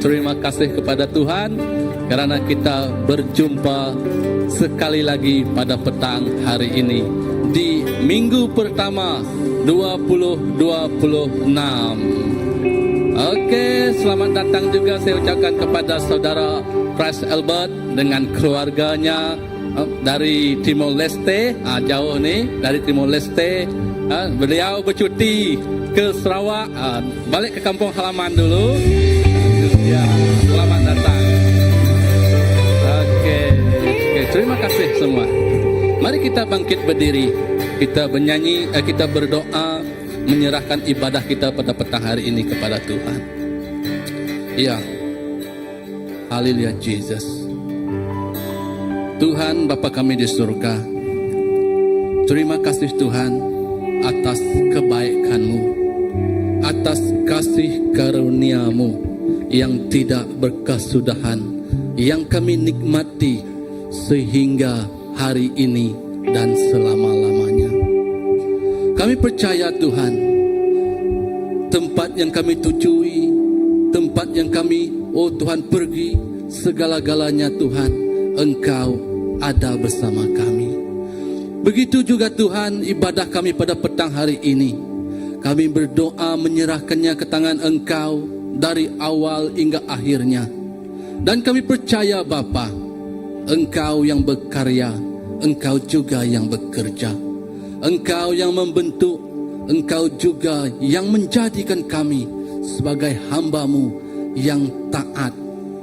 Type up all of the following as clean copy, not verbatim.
Terima kasih kepada Tuhan karena kita berjumpa sekali lagi pada petang hari ini di minggu pertama 2026. Oke, selamat datang juga saya ucapkan kepada saudara Christ Albert dengan keluarganya dari Timor Leste, jauh nih dari Timor Leste. Beliau bercuti ke Sarawak, balik ke kampung halaman dulu. Ya, selamat datang. Oke, terima kasih semua. Mari kita bangkit berdiri, kita bernyanyi, kita berdoa, menyerahkan ibadah kita pada petang hari ini kepada Tuhan. Ya, haleluya Jesus. Tuhan Bapa kami di surga, Terima kasih Tuhan atas kebaikan-Mu, atas kasih karunia-Mu yang tidak berkesudahan, yang kami nikmati sehingga hari ini dan selama-lamanya. Kami percaya Tuhan, tempat yang kami tujui, tempat yang kami, oh Tuhan, pergi, segala-galanya Tuhan, Engkau ada bersama kami. Begitu juga Tuhan, ibadah kami pada petang hari ini, kami berdoa menyerahkannya ke tangan Engkau dari awal hingga akhirnya. Dan kami percaya Bapa, Engkau yang berkarya, Engkau juga yang bekerja, Engkau yang membentuk, Engkau juga yang menjadikan kami sebagai hamba-Mu yang taat,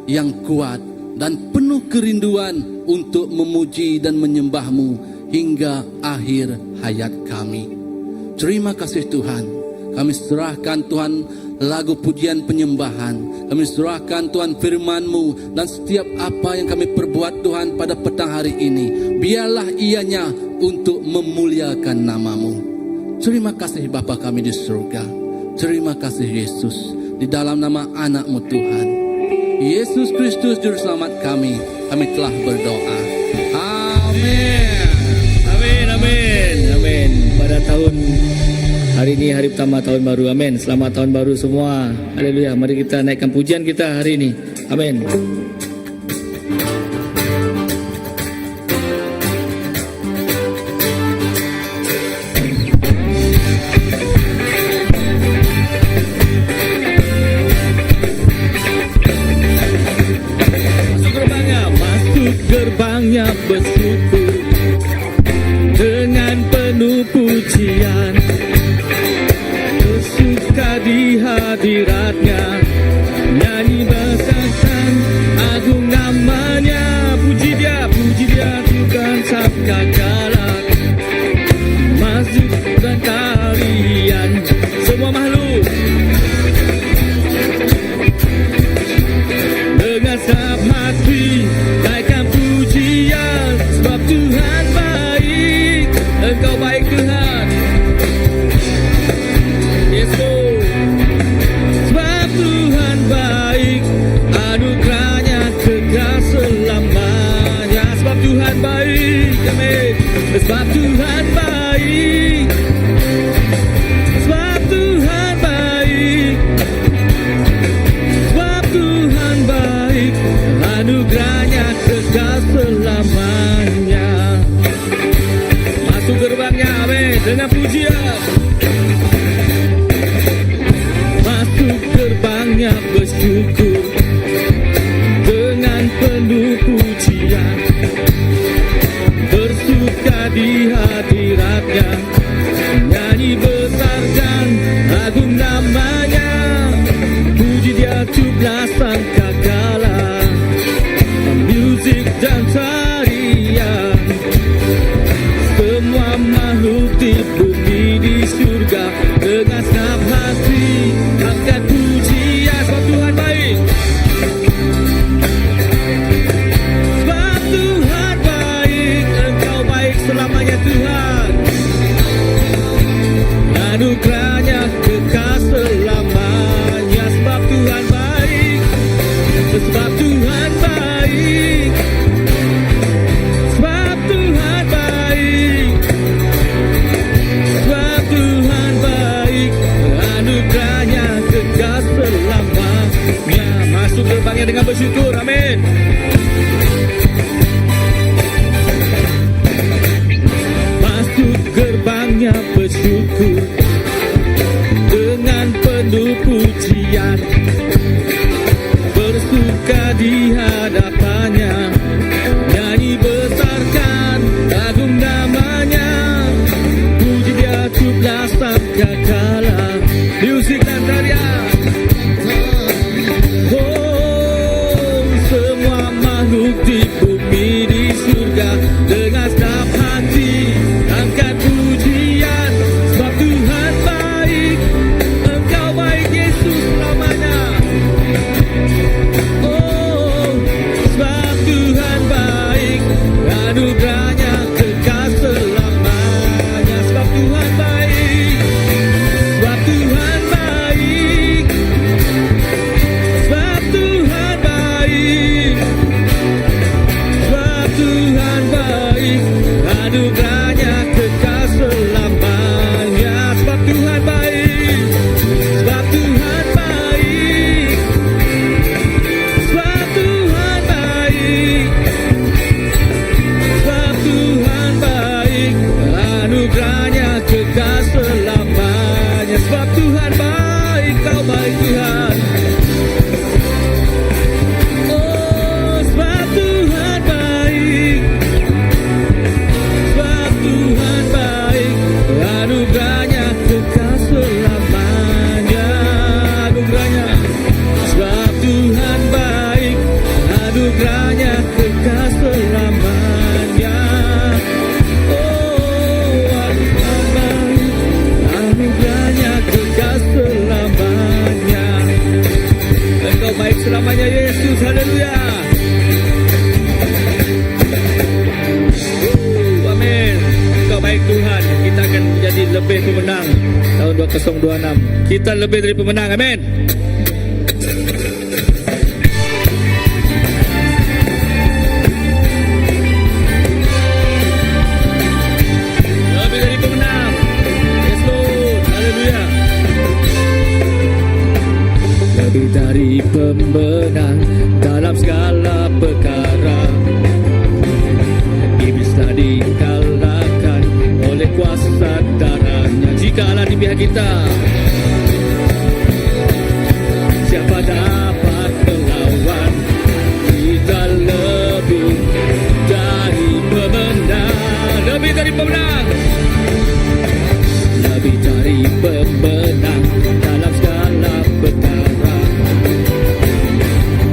yang kuat, dan penuh kerinduan untuk memuji dan menyembah-Mu hingga akhir hayat kami. Terima kasih Tuhan. Kami serahkan Tuhan lagu pujian penyembahan. Kami serahkan Tuhan firman-Mu dan setiap apa yang kami perbuat Tuhan pada petang hari ini, biarlah ianya untuk memuliakan nama-Mu. Terima kasih Bapa kami di surga. Terima kasih Yesus. Di dalam nama anak-Mu Tuhan, Yesus Kristus Juru Selamat kami telah berdoa. Amin. Amin, amin, amin. Pada tahun hari ini, hari pertama tahun baru, amin. Selamat tahun baru semua. Haleluya. Mari kita naikkan pujian kita hari ini. Amin. Masuk gerbangnya bersyukur dengan penuh pujian, bersuka di hadiratnya, nyanyi besarkan agung namanya. Puji dia Tuhan sang kakalat. Masuk dan tarian semua makhluk dengan segenap hati naikkan pujian, sebab Tuhan baik, Engkau baik Tuhan. Yes Lord. Sebab Tuhan baik, anugerahnya kekal selamanya. Sebab Tuhan baik, amin. Sebab Tuhan baik, sebab Tuhan baik, sebab Tuhan baik, anugerahnya kekal selamanya. Masuk gerbangnya, amin, dengan pujian. Masuk gerbangnya bersyukur dengan penuh pujian, bersuka di hadiratnya, nyanyi besarkan agung namanya. Puji dia Tuhan sang kakalan, musik dan tarian, semua makhluk di bumi di surga dengan segenap hati angkat pujian. Sebab Tuhan baik, sebab Tuhan baik, Engkau baik selamanya Tuhan. Anugerahnya kekal selamanya. Sebab Tuhan baik, sebab Tuhan baik, sebab Tuhan baik, sebab Tuhan baik, anugerahnya kekal selamanya. Masuk gerbangnya dengan bersyukur, amin. Masuk gerbangnya bersyukur dengan penuh pujian, bersuka di hadapannya, nyanyi besarkan agung namanya. Puji dia Tuhan sang kakalan, musik dan tarian. Oh, semua makhluk di bumi di surga dengan segenap hati angkat pujian, sebab Tuhan Tuhan, kita akan menjadi lebih pemenang tahun 2026. Kita lebih dari pemenang, amin. Lebih dari pemenang. Yes Lord, haleluya. Lebih dari pemenang dalam segala perkara. Iblislah dikalahkan oleh kuasa darahnya. Jika Allah di pihak kita, siapa dapat melawan? Kita lebih dari pemenang. Lebih dari pemenang. Lebih dari pemenang dalam segala perkara.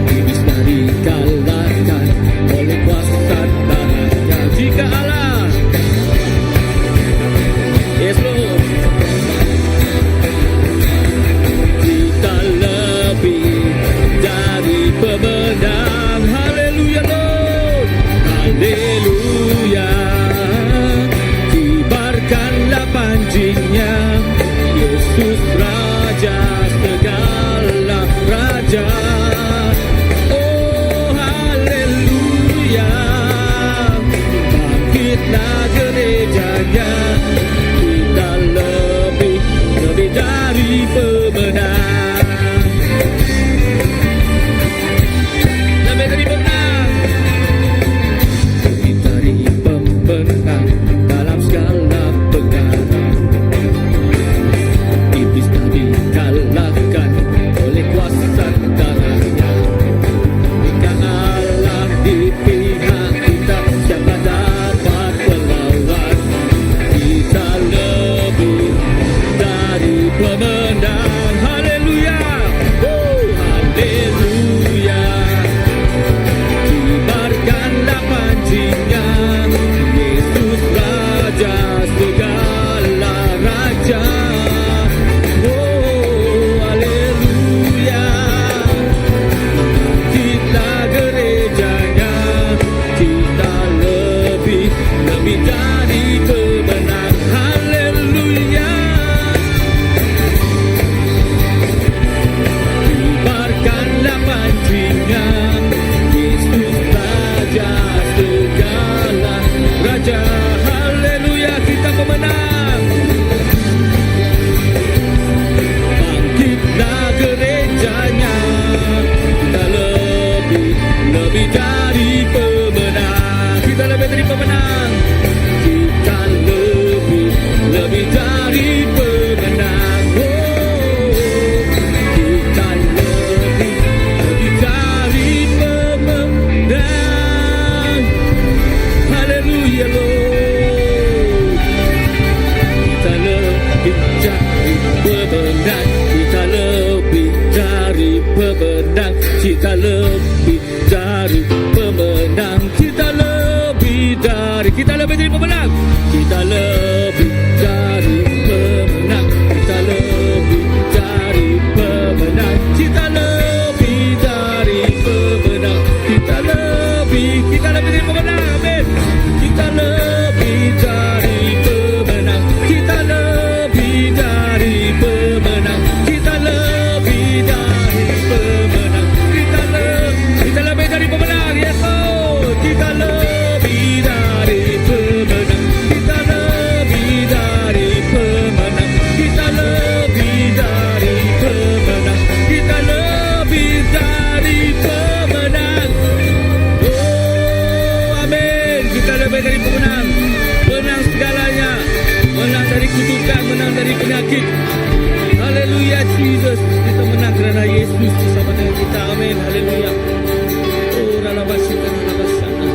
Iblislah dikalahkan oleh kuasa darahnya. Jika Allah, yes Lord, kita lebih dari pemenang. Haleluya Lord, haleluya. Kibarkanlah panjingnya, Yesus Raja segala raja. Oh haleluya, bangkitlah gerejanya. Kita lebih dari pemenang. Lebih dari pemenang. Lebih dari pemenang dalam segala perkara. Iblis tak dikalahkan oleh kuasa darahnya. Jika Allah di pihak kita, siapa dapat melawan? Kita lebih dari pemenang. Haleluya, haleluya. Kibarkanlah panjingnya, Yesus Raja segala raja. Oh haleluya, kita gerejanya. Kita lebih dari pemenang. Haleluya. Kibarkanlah panjingnya, Yesus Raja segala raja. Haleluya, kita pemenang. Bangkitlah gerejanya. Kita lebih dari pemenang. Kita lebih dari pemenang. Kita lebih dari pemenang. Oh, kita lebih dari pemenang. Haleluya Lord, kita lebih dari pemenang. Kita lebih dari pemenang. Kita lebih dari pemenang. Kita lebih dari pemenang. Kita lebih dari pemenang. Kita lebih dari pemenang. Kita lebih dari pemenang. Kita lebih dari pemenang. Amin. Kita lebih dari pemenang. Kita lebih dari pemenang. Kita lebih dari pemenang. Kita lebih dari pemenang. Yes Lord, kita lebih dari pemenang. Kita lebih dari pemenang. Kita lebih dari pemenang. Kita lebih dari pemenang. Oh amin. Kita lebih dari pemenang. Menang segalanya. Menang dari kutukan. Menang dari penyakit. Haleluya Jesus. Kita menang kerana Yesus bersama dengan kita. Amin. Haleluya. Oh ralabasita ralabasana.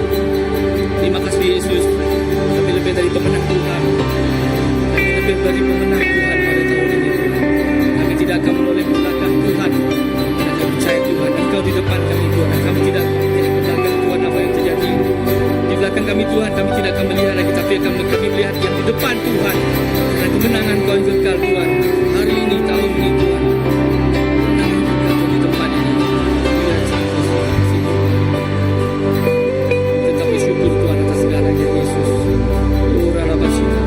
Terima kasih Yesus. Kami lebih dari pemenang Tuhan. Kami lebih dari pemenang Tuhan pada tahun ini Tuhan. Kami tidak akan menoleh belakang Tuhan. Kami akan percaya Tuhan, Engkau di depan kami Tuhan. Kami tidak menoleh belakang Tuhan apa yang terjadi di belakang kami Tuhan. Kami tidak akan melihat lagi, tapi kami melihat yang di depan Tuhan. Dan kemenangan Kau yang kekal Tuhan. Hari ini, tahun ini Tuhan. Kemenangan kekal di depan ini. Haleluya Jesus. Tetap bersyukur Tuhan atas segalanya Yesus. Oh ralabasita.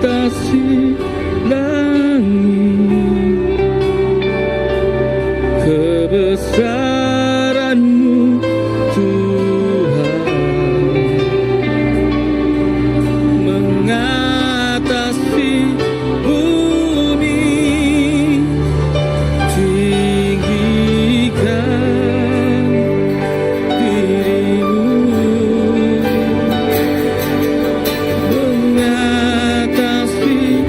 mengatasi langit, kebesaran-Mu Tuhan mengatasi bumi, tinggikan diri-Mu, mengatasi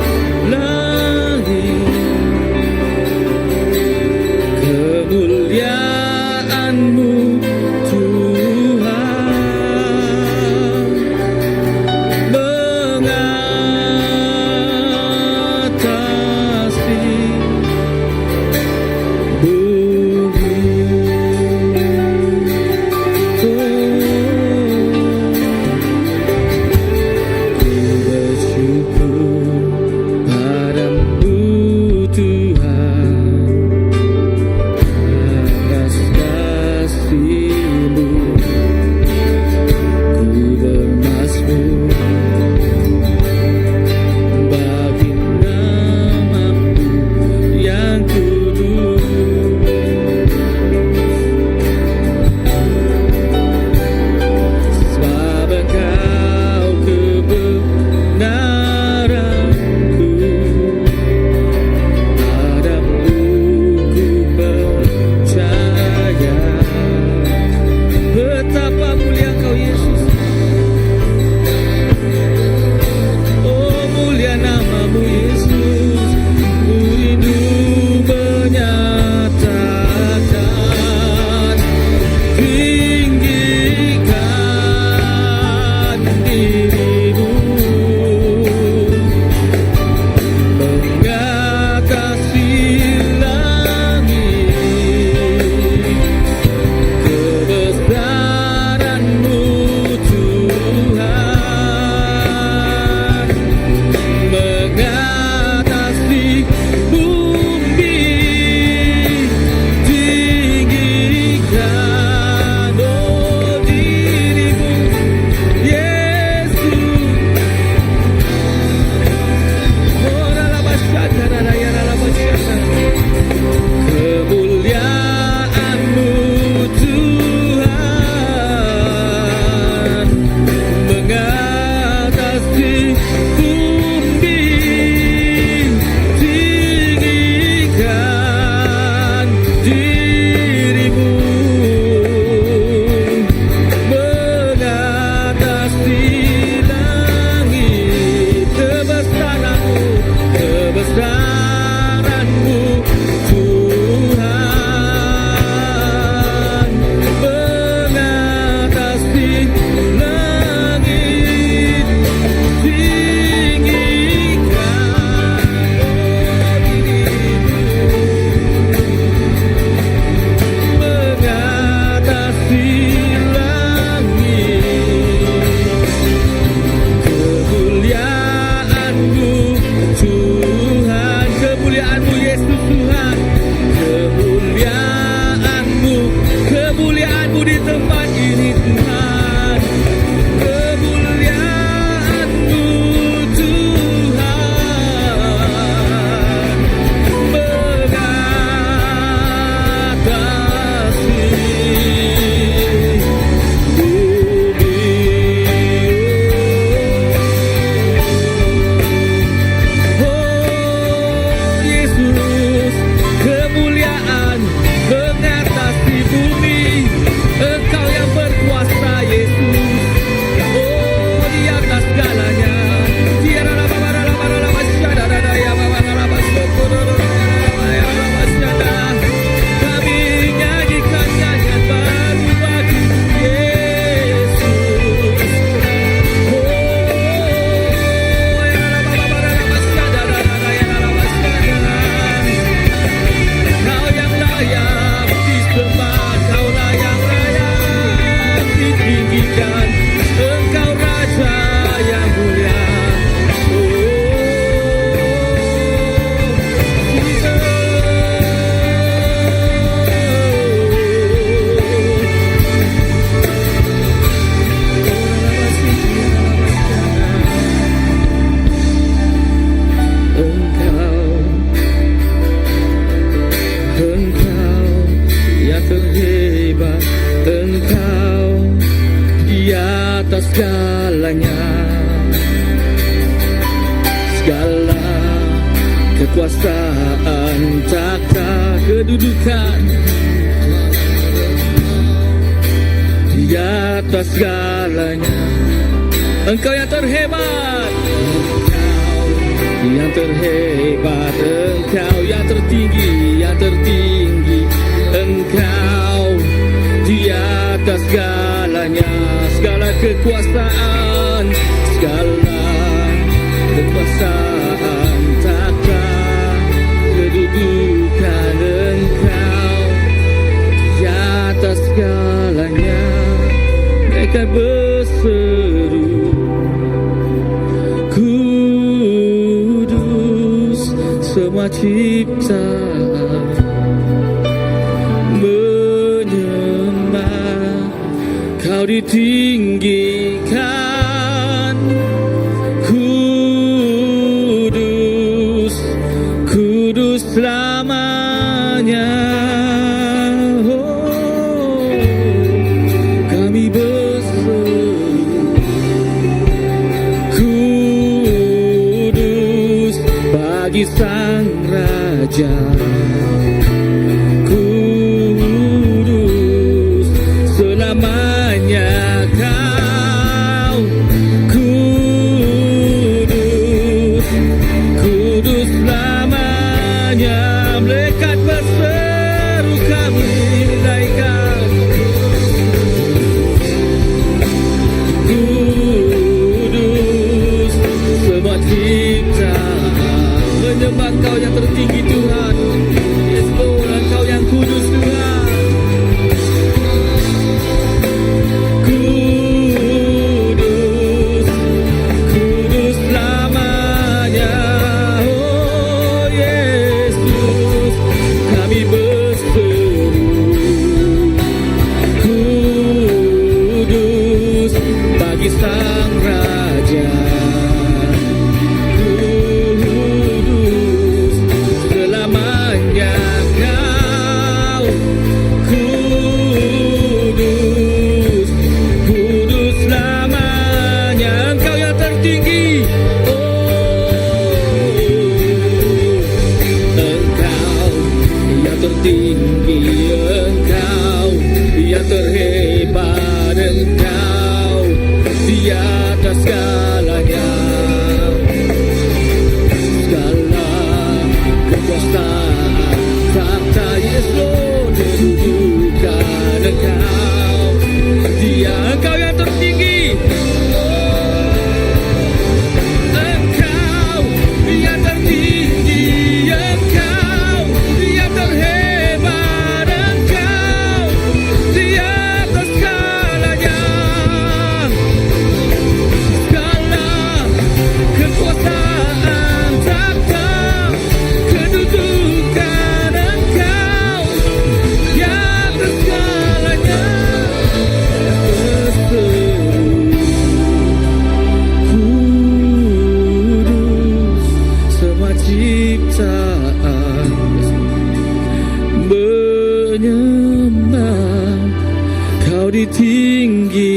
kekuasaan, takhta, kedudukan di atas segalanya. Engkau yang terhebat, Engkau yang terhebat, Engkau yang tertinggi, yang tertinggi. Engkau di atas segalanya, segala kekuasaan, segala kekuasaan, takhta, kedudukan. Engkau di atas segalanya. Mereka berseru, kudus, semua ciptaan menyembah, Kau ditinggikan. Kudus, kudus selamanya. Oh, kami berseru, kudus bagi Sang Raja. Kudus selamanya Kau. Kudus, kudus selamanya. Melekat berseru, kami naikkan. Kudus, semua ciptaan menyembah Kau yang tertinggi Tuhan. Yes Lord, Engkau yang kudus Tuhan. Kudus, kudus selamanya. Oh Yesus, kami berseru, kudus bagi Sang Raja. Kudus selamanya Kau. Kudus, kudus selamanya. Engkau yang tertinggi. Oh, Engkau yang tertinggi, Engkau yang terhebat, Engkau di atas segalanya. Segala kekuasaan, takhta, yes Lord, kedudukan Engkau. Dia Engkau yang tertinggi. Engkau yang tertinggi, Engkau yang terhebat, Engkau di atas segalanya. Segala kekuasaan, takhta, kedudukan Engkau di atas segalanya. Kudus, semua ciptaan menyembah, Kau ditinggikan.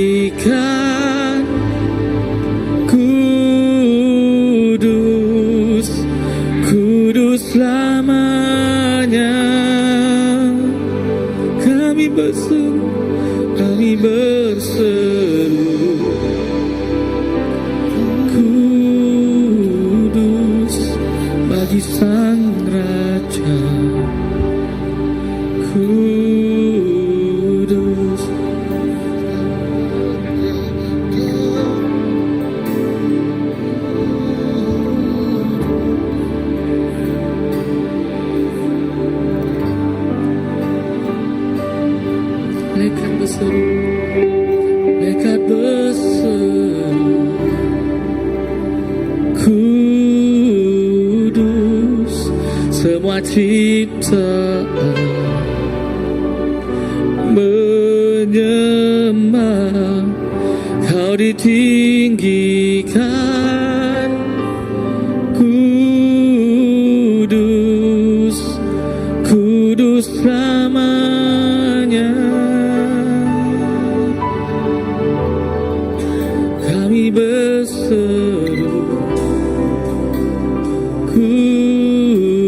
Kudus, kudus selamanya. Kami berseru, kami berseru, kudus bagi Sang Raja. Kudus, mereka berseru, mereka berseru, kudus, semua ciptaan menyembah, Kau ditinggikan. Kudus, kudus selamanya. Kami berseru, kudus,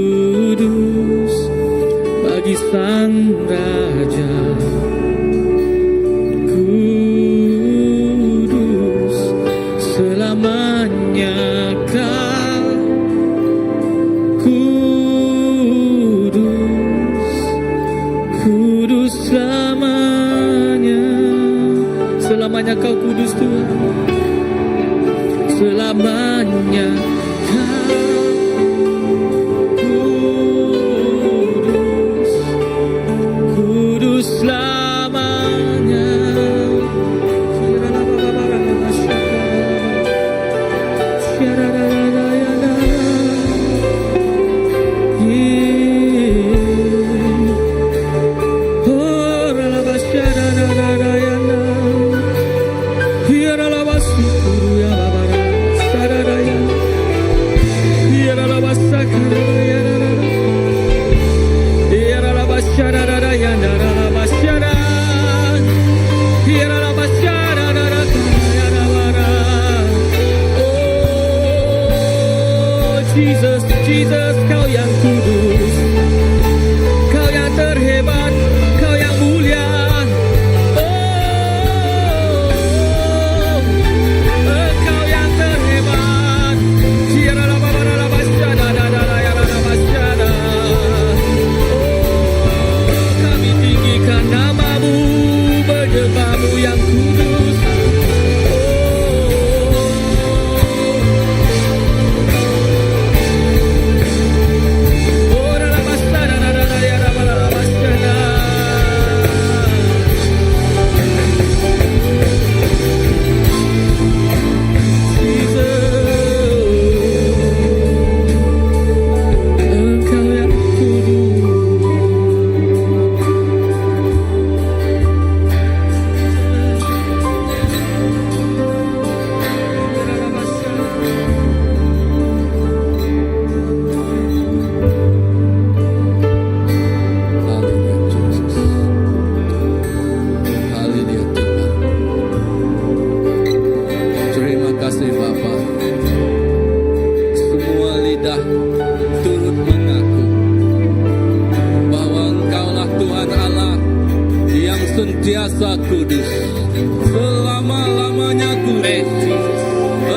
Jesus, Jesus, Kau yang kudus, Kau yang terhebat, Kau yang mulia. Engkau yang terhebat. Kami tinggikan namamu, berdebamu yang kudus. Sentiasa kudus, selama-lamanya kudus.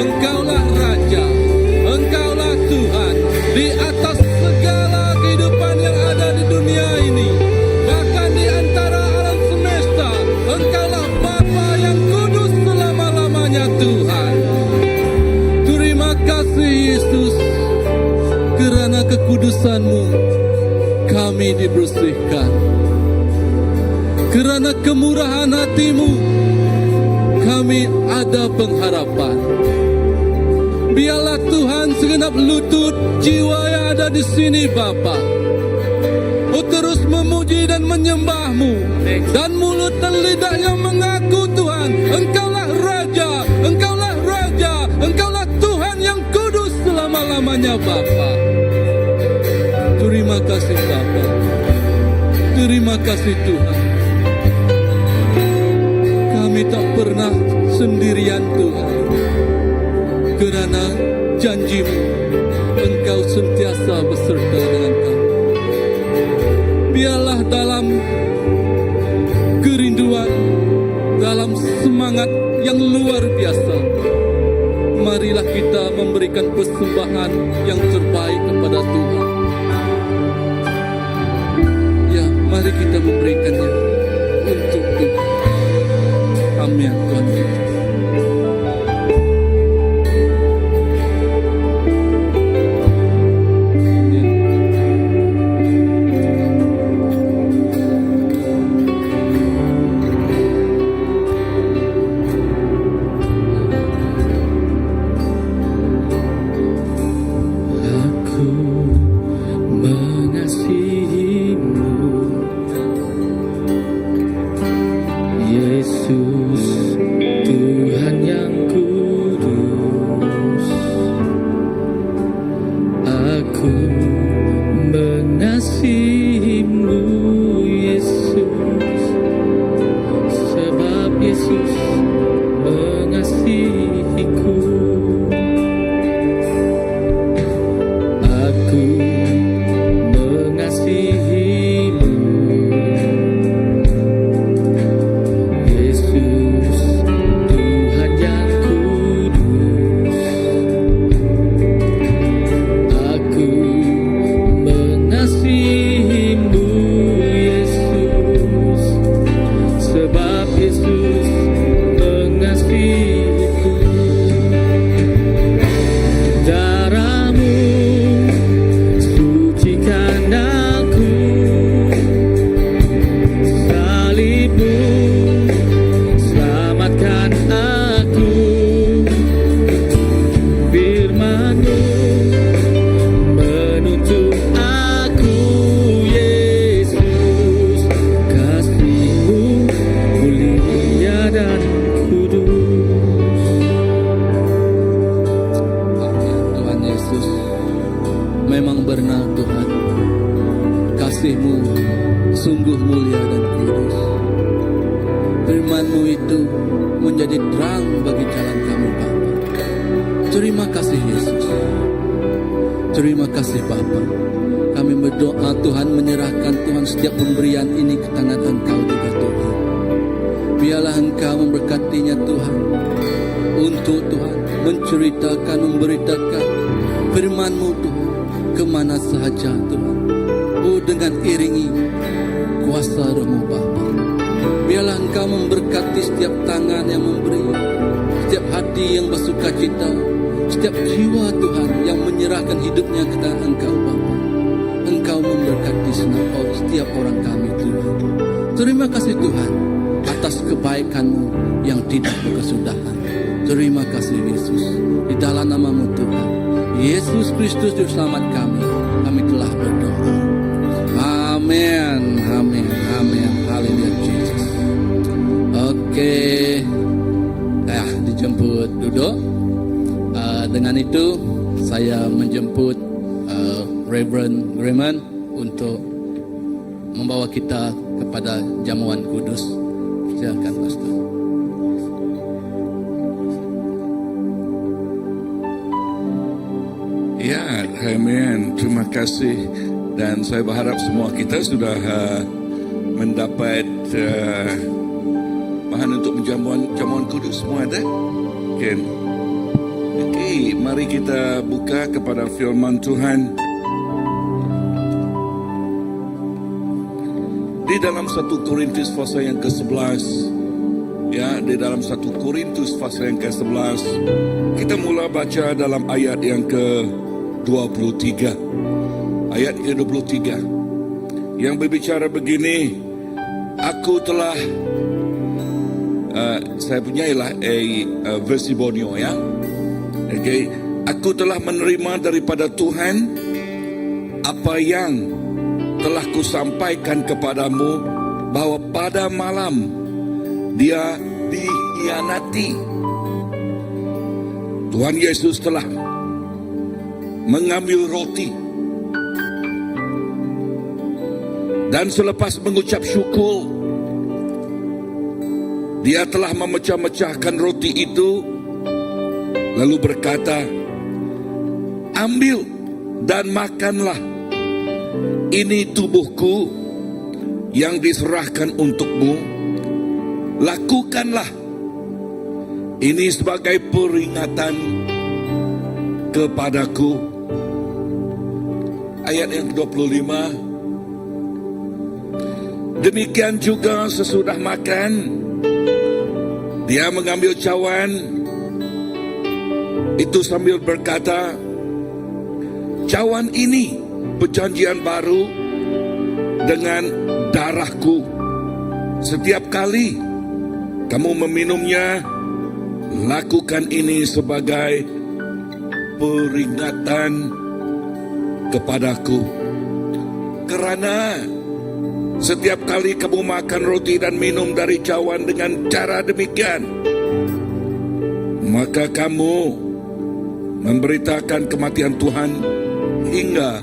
Engkaulah Raja, Engkaulah Tuhan di atas segala kehidupan yang ada di dunia ini, bahkan di antara alam semesta. Engkaulah Bapa yang kudus selama-lamanya Tuhan. Terima kasih Yesus, kerana kekudusan-Mu kami dibersihkan. Kerana kemurahan hati-Mu, kami ada pengharapan. Biarlah Tuhan segenap lutut jiwa yang ada di sini Bapa, terus memuji dan menyembah-Mu, dan mulut dan lidah yang mengaku Tuhan, Engkaulah Raja, Engkaulah Raja, Engkaulah Tuhan yang kudus selama-lamanya Bapa. Terima kasih Bapa, terima kasih Tuhan. Kami tak pernah sendirian Tuhan, kerana janji-Mu, Engkau sentiasa beserta dengan kami. Biarlah dalam kerinduan, dalam semangat yang luar biasa, marilah kita memberikan persembahan yang terbaik kepada Tuhan. Ya, mari kita memberikannya untuk Tuhan. Amin Tuhan kita. sungguh mulia dan kudus. Firman-Mu itu menjadi terang bagi jalan kami, Bapa. Terima kasih Yesus. Terima kasih Bapa. Kami berdoa Tuhan, menyerahkan Tuhan setiap pemberian ini ke tangan Engkau juga Tuhan. Biarlah Engkau memberkatinya Tuhan, untuk Tuhan menceritakan, memberitakan firman-Mu Tuhan kemana sahaja Tuhan. Oh, dengan iringi kuasa Roh-Mu Bapa. Biarlah Engkau memberkati setiap tangan yang memberi, setiap hati yang bersuka cita, setiap jiwa Tuhan yang menyerahkan hidupnya ke tangan Engkau Bapa. Engkau memberkati setiap orang kami Tuhan. Terima kasih Tuhan atas kebaikan-Mu yang tidak berkesudahan. Terima kasih Yesus. Di dalam nama-Mu Tuhan Yesus Kristus Juru Selamat kami telah berdoa. Amin, amin, amin. Haleluya Jesus. Oke, dijemput duduk. Dengan itu saya menjemput Reverend Raymond untuk membawa kita kepada jamuan kudus. Silakan Pastor. Ya, amin. Terima kasih. Dan saya berharap semua kita sudah mendapat bahan untuk jamuan kudus. Semua ada? Okay. Okey, mari kita buka kepada firman Tuhan. Di dalam 1 Korintus pasal yang ke-11, ya, di dalam 1 Korintus pasal yang ke-11, kita mula baca dalam ayat yang ke-23. Ayat ke-23 yang berbicara begini, aku telah saya punya ialah versi Borneo, ya. Okay. Aku telah menerima daripada Tuhan apa yang telah kusampaikan kepadamu, bahwa pada malam dia dikhianati. Tuhan Yesus telah mengambil roti, dan selepas mengucap syukur, dia telah memecah-mecahkan roti itu, lalu berkata, ambil dan makanlah, ini tubuhku yang diserahkan untukmu, lakukanlah ini sebagai peringatan kepadaku. Ayat yang ke-25, demikian juga sesudah makan, dia mengambil cawan itu sambil berkata, cawan ini perjanjian baru dengan darahku. Setiap kali kamu meminumnya, lakukan ini sebagai peringatan kepadaku. Karena setiap kali kamu makan roti dan minum dari cawan dengan cara demikian, maka kamu memberitakan kematian Tuhan hingga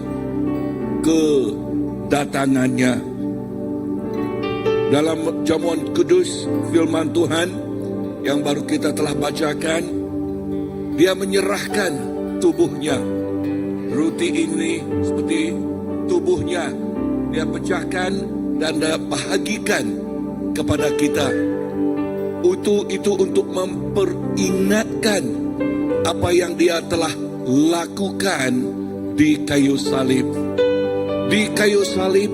kedatangannya. Dalam jamuan kudus firman Tuhan yang baru kita telah bacakan, dia menyerahkan tubuhnya. Roti ini seperti tubuhnya, dia pecahkan dan dia bahagikan kepada kita. Itu untuk memperingatkan apa yang dia telah lakukan di kayu salib. Di kayu salib,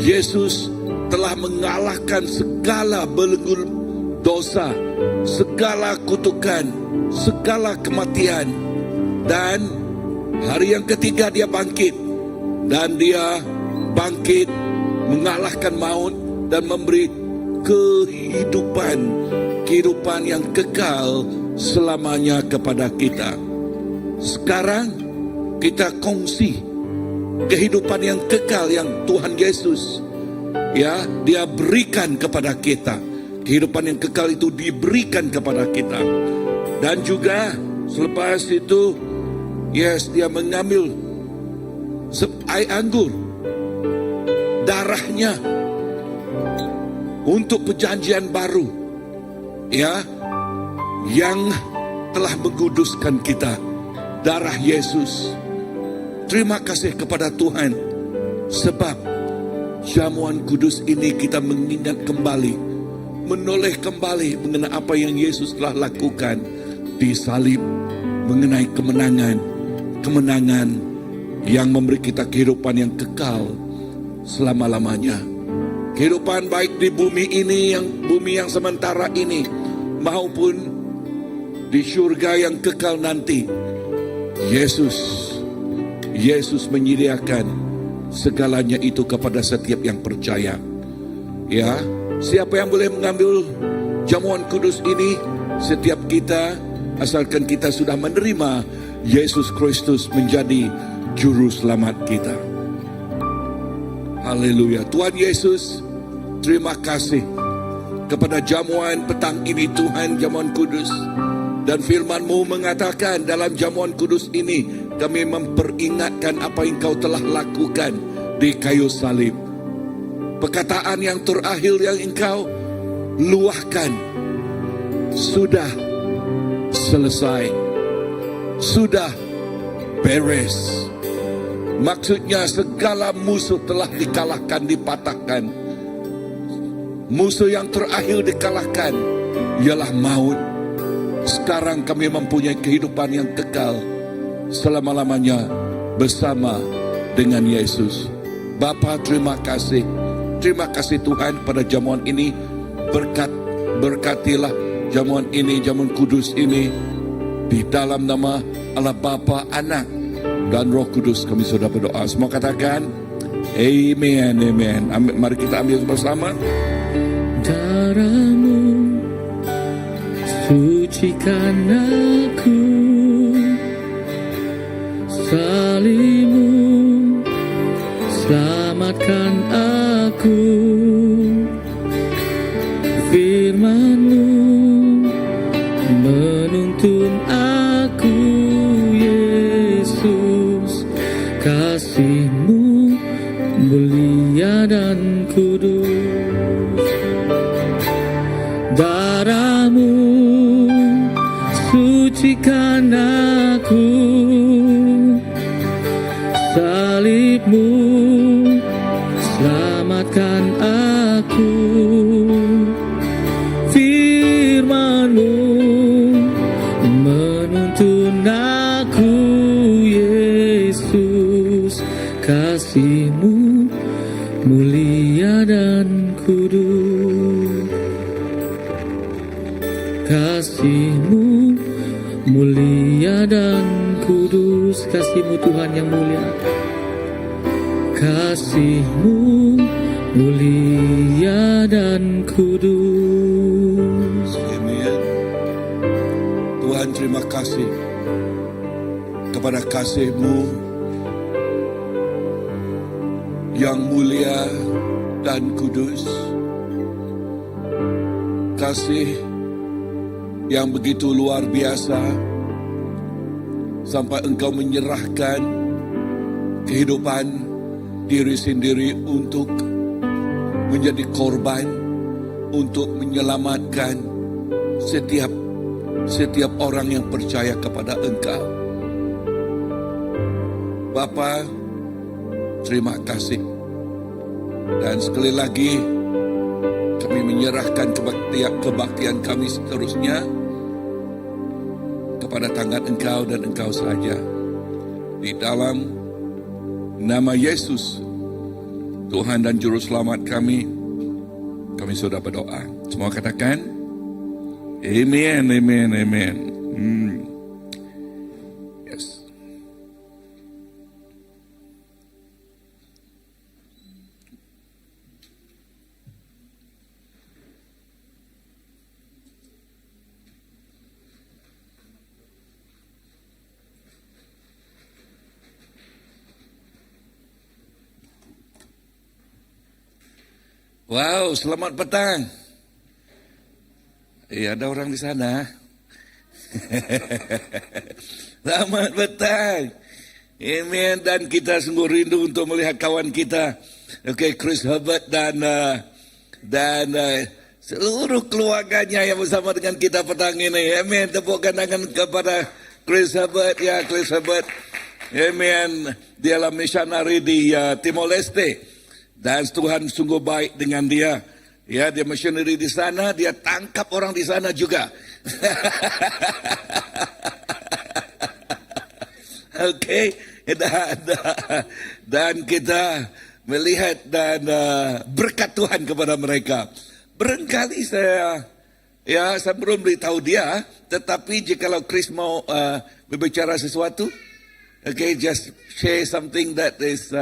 Yesus telah mengalahkan segala belenggu dosa, segala kutukan, segala kematian. Dan hari yang ketiga dia bangkit. Dan dia bangkit mengalahkan maut dan memberi kehidupan yang kekal selamanya kepada kita. Sekarang kita kongsi kehidupan yang kekal yang Tuhan Yesus, ya, dia berikan kepada kita. Kehidupan yang kekal itu diberikan kepada kita. Dan juga selepas itu, yes, dia mengambil air anggur, darahnya untuk perjanjian baru, ya, yang telah menguduskan kita. Darah Yesus Terima kasih kepada Tuhan, sebab jamuan kudus ini kita mengingat kembali, menoleh kembali mengenai apa yang Yesus telah lakukan di salib, mengenai kemenangan yang memberi kita kehidupan yang kekal selama-lamanya. Kehidupan baik di bumi ini, bumi yang sementara ini, maupun di surga yang kekal nanti. Yesus menyediakan segalanya itu kepada setiap yang percaya. Ya, siapa yang boleh mengambil jamuan kudus ini? Setiap kita, asalkan kita sudah menerima Yesus Kristus menjadi juru selamat kita. Haleluya. Tuhan Yesus, terima kasih kepada jamuan petang ini Tuhan, jamuan kudus. Dan firman-Mu mengatakan dalam jamuan kudus ini, kami memperingatkan apa yang Kau telah lakukan di kayu salib. Perkataan yang terakhir yang Engkau luahkan, sudah selesai, sudah beres. Maksudnya segala musuh telah dikalahkan, dipatahkan. Musuh yang terakhir dikalahkan ialah maut. Sekarang kami mempunyai kehidupan yang kekal selama-lamanya bersama dengan Yesus. Bapa, terima kasih. Terima kasih Tuhan pada jamuan ini. Berkatilah jamuan ini, jamuan kudus ini. Di dalam nama Allah Bapa, Anak, dan Roh Kudus kami sudah berdoa. Semua katakan amen, amen. Mari kita ambil bersama. Darah-Mu sucikan aku, salib-Mu selamatkan aku, firman-Mu menuntun aku, Yesus. Kasih-Mu mulia dan kudus. Darah-Mu sucikan aku, salib-Mu selamatkan aku, firman-Mu menuntun aku, Yesus. Kasih-Mu mulia dan kudus. Kasih-Mu mulia dan kudus. Kasih-Mu Tuhan yang mulia. Kasih-Mu mulia dan kudus. Amen. Tuhan, terima kasih kepada kasih-Mu yang mulia dan kudus. Kasih yang begitu luar biasa, sampai Engkau menyerahkan kehidupan diri sendiri untuk menjadi korban, untuk menyelamatkan setiap orang yang percaya kepada Engkau. Bapa, terima kasih. Dan sekali lagi kami menyerahkan kebaktian kami seterusnya kepada tangan Engkau dan Engkau saja. Di dalam nama Yesus, Tuhan dan Juru Selamat kami sudah berdoa. Semua katakan, amen, amen, amen. Yes. Wow, selamat petang. Ada orang di sana. Selamat petang. Amen. Dan kita sungguh rindu untuk melihat kawan kita. Oke, Chris Herbert dan seluruh keluarganya yang bersama dengan kita petang ini. Amen. Tepukkan tangan kepada Chris Herbert. Ya, Chris Herbert. Amen. Dia adalah misionari di Timor Leste. Dan Tuhan sungguh baik dengan dia. Ya, dia misionari di sana, dia tangkap orang di sana juga. Oke, dan kita melihat dan berkat Tuhan kepada mereka. Barangkali saya belum beritahu dia, tetapi jikalau Chris mau berbicara sesuatu, okay, just share something that is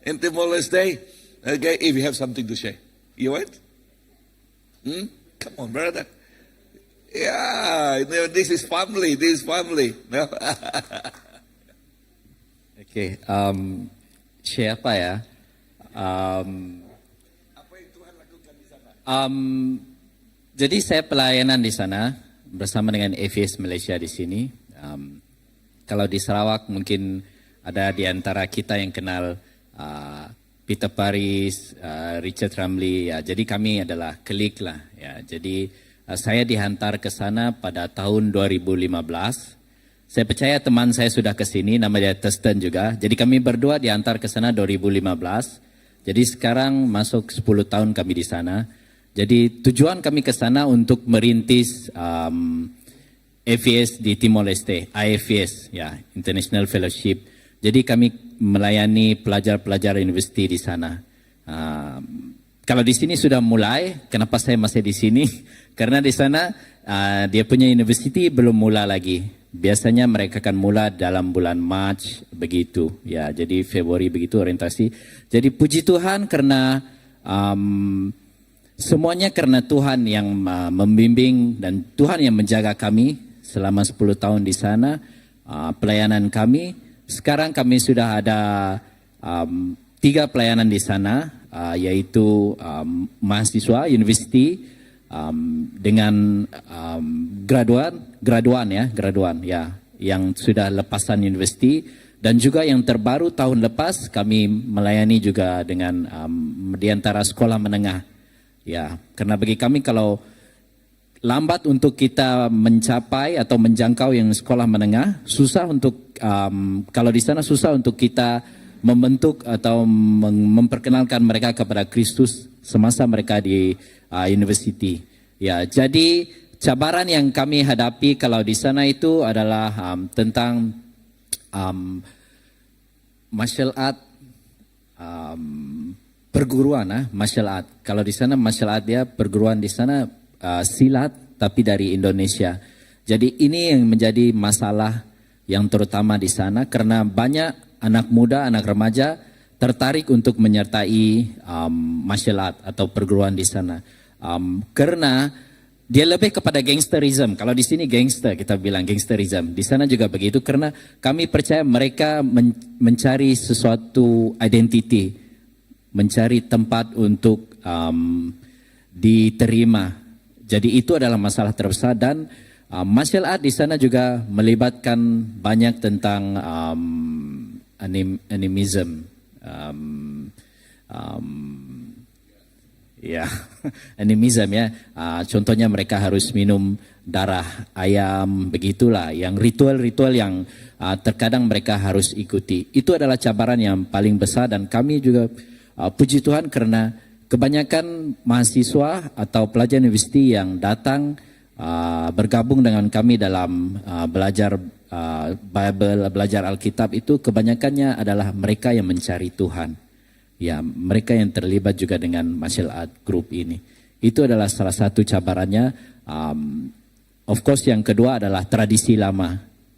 in Timor-Leste. Okay, if you have something to share, you want? Come on, brother. Yeah, this is family. This is family. No? Oke, share apa ya? Apa yang Tuhan lakukan di sana? Jadi saya pelayanan di sana bersama dengan AVS Malaysia di sini. Kalau di Sarawak mungkin ada di antara kita yang kenal Peter Paris, Richard Ramley. Ya, jadi kami adalah klik lah. Ya, jadi saya dihantar ke sana pada tahun 2015. Saya percaya teman saya sudah ke sini, nama dia Thurston juga. Jadi kami berdua diantar ke sana 2015. Jadi sekarang masuk 10 tahun kami di sana. Jadi tujuan kami ke sana untuk merintis AVS di Timor Leste, IFS, ya, International Fellowship. Jadi kami melayani pelajar-pelajar universiti di sana. Kalau di sini sudah mulai, kenapa saya masih di sini? Karena di sana dia punya universiti belum mula lagi. Biasanya mereka akan mula dalam bulan Mac begitu, ya. Jadi Februari begitu orientasi. Jadi puji Tuhan karena semuanya karena Tuhan yang membimbing dan Tuhan yang menjaga kami selama 10 tahun di sana. Pelayanan kami sekarang kami sudah ada 3 pelayanan di sana, yaitu mahasiswa universiti dengan graduan ya yang sudah lepasan universiti, dan juga yang terbaru tahun lepas kami melayani juga dengan di antara sekolah menengah, ya, karena bagi kami kalau lambat untuk kita mencapai atau menjangkau yang sekolah menengah, susah untuk kalau di sana susah untuk kita membentuk atau memperkenalkan mereka kepada Kristus semasa mereka di university. Ya, jadi cabaran yang kami hadapi kalau di sana itu adalah tentang martial art, perguruan, martial art. Kalau di sana martial art dia perguruan di sana silat tapi dari Indonesia. Jadi ini yang menjadi masalah yang terutama di sana karena banyak anak muda, anak remaja tertarik untuk menyertai martial art atau perguruan di sana. Karena dia lebih kepada gangsterism. Kalau di sini gangster, kita bilang gangsterism. Di sana juga begitu karena kami percaya mereka mencari sesuatu identity, mencari tempat untuk diterima. Jadi itu adalah masalah terbesar, dan martial art di sana juga melibatkan banyak tentang animism. Ya, animism ya. Contohnya mereka harus minum darah ayam, begitulah. Yang ritual-ritual yang terkadang mereka harus ikuti. Itu adalah cabaran yang paling besar, dan kami juga puji Tuhan karena kebanyakan mahasiswa atau pelajar universiti yang datang bergabung dengan kami dalam belajar Bible, belajar Alkitab itu kebanyakannya adalah mereka yang mencari Tuhan. Ya, mereka yang terlibat juga dengan martial art group ini. Itu adalah salah satu cabarannya. Of course yang kedua adalah tradisi lama.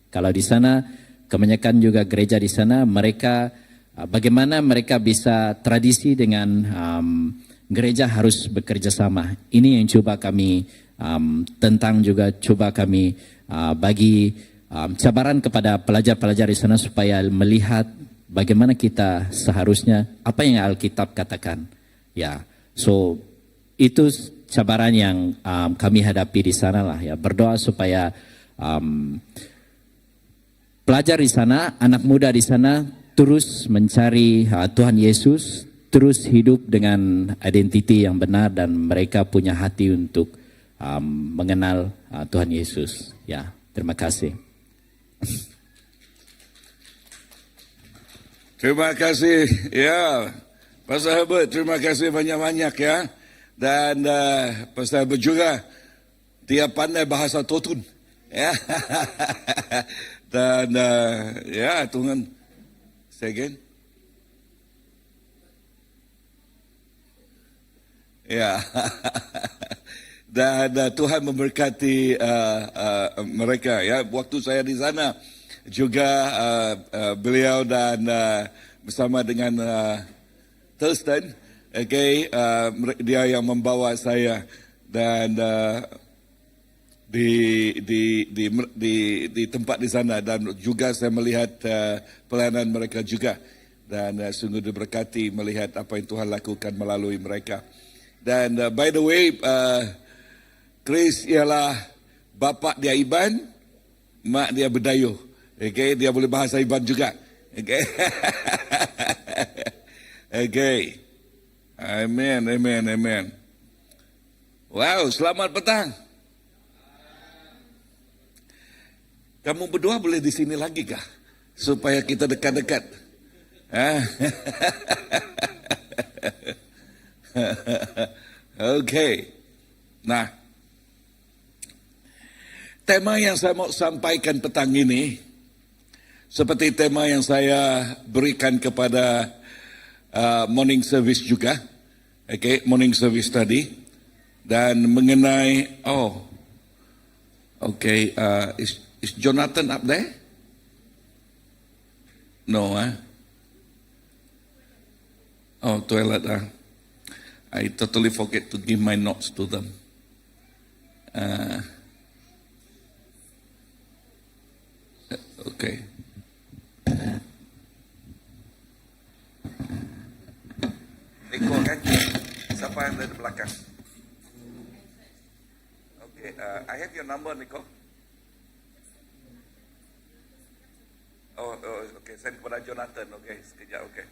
Kalau di sana kebanyakan juga gereja di sana mereka bagaimana mereka bisa tradisi dengan gereja harus bekerja sama. Ini yang coba kami tentang juga coba kami bagi cabaran kepada pelajar-pelajar di sana supaya melihat bagaimana kita seharusnya apa yang Alkitab katakan. Ya, so itu cabaran yang kami hadapi di sana lah ya. Berdoa supaya pelajar di sana, anak muda di sana terus mencari Tuhan Yesus, terus hidup dengan identiti yang benar dan mereka punya hati untuk mengenal Tuhan Yesus. Ya, terima kasih. Terima kasih ya, Pastor Herbert. Terima kasih banyak-banyak ya. Dan Pastor Herbert juga dia pandai bahasa Totun. Ya. Dan ya Tuhan, say again. Ya. Dan Tuhan memberkati mereka ya. Waktu saya di sana juga beliau dan bersama dengan Thurston, okay, dia yang membawa saya dan di tempat di sana, dan juga saya melihat pelayanan mereka juga, dan sungguh diberkati melihat apa yang Tuhan lakukan melalui mereka. Dan by the way, Chris ialah bapa dia Iban, mak dia Bedayo. Okay, dia boleh bahasa Iban juga. Okay. Okay. Amen, amen, amen. Wow, selamat petang. Kamu berdua boleh di sini lagi kah? Supaya kita dekat-dekat. Okay. Nah, tema yang saya mau sampaikan petang ini, seperti tema yang saya berikan kepada morning service juga, okay, morning service tadi, dan mengenai, okay, is Jonathan up there? No, Oh, toilet. I totally forget to give my notes to them. Okay. Niko kan? Siapa yang dari belakang? Okay, I have your number, Niko. Oh, okay, send kepada Jonathan. Okay, sekejap, okay.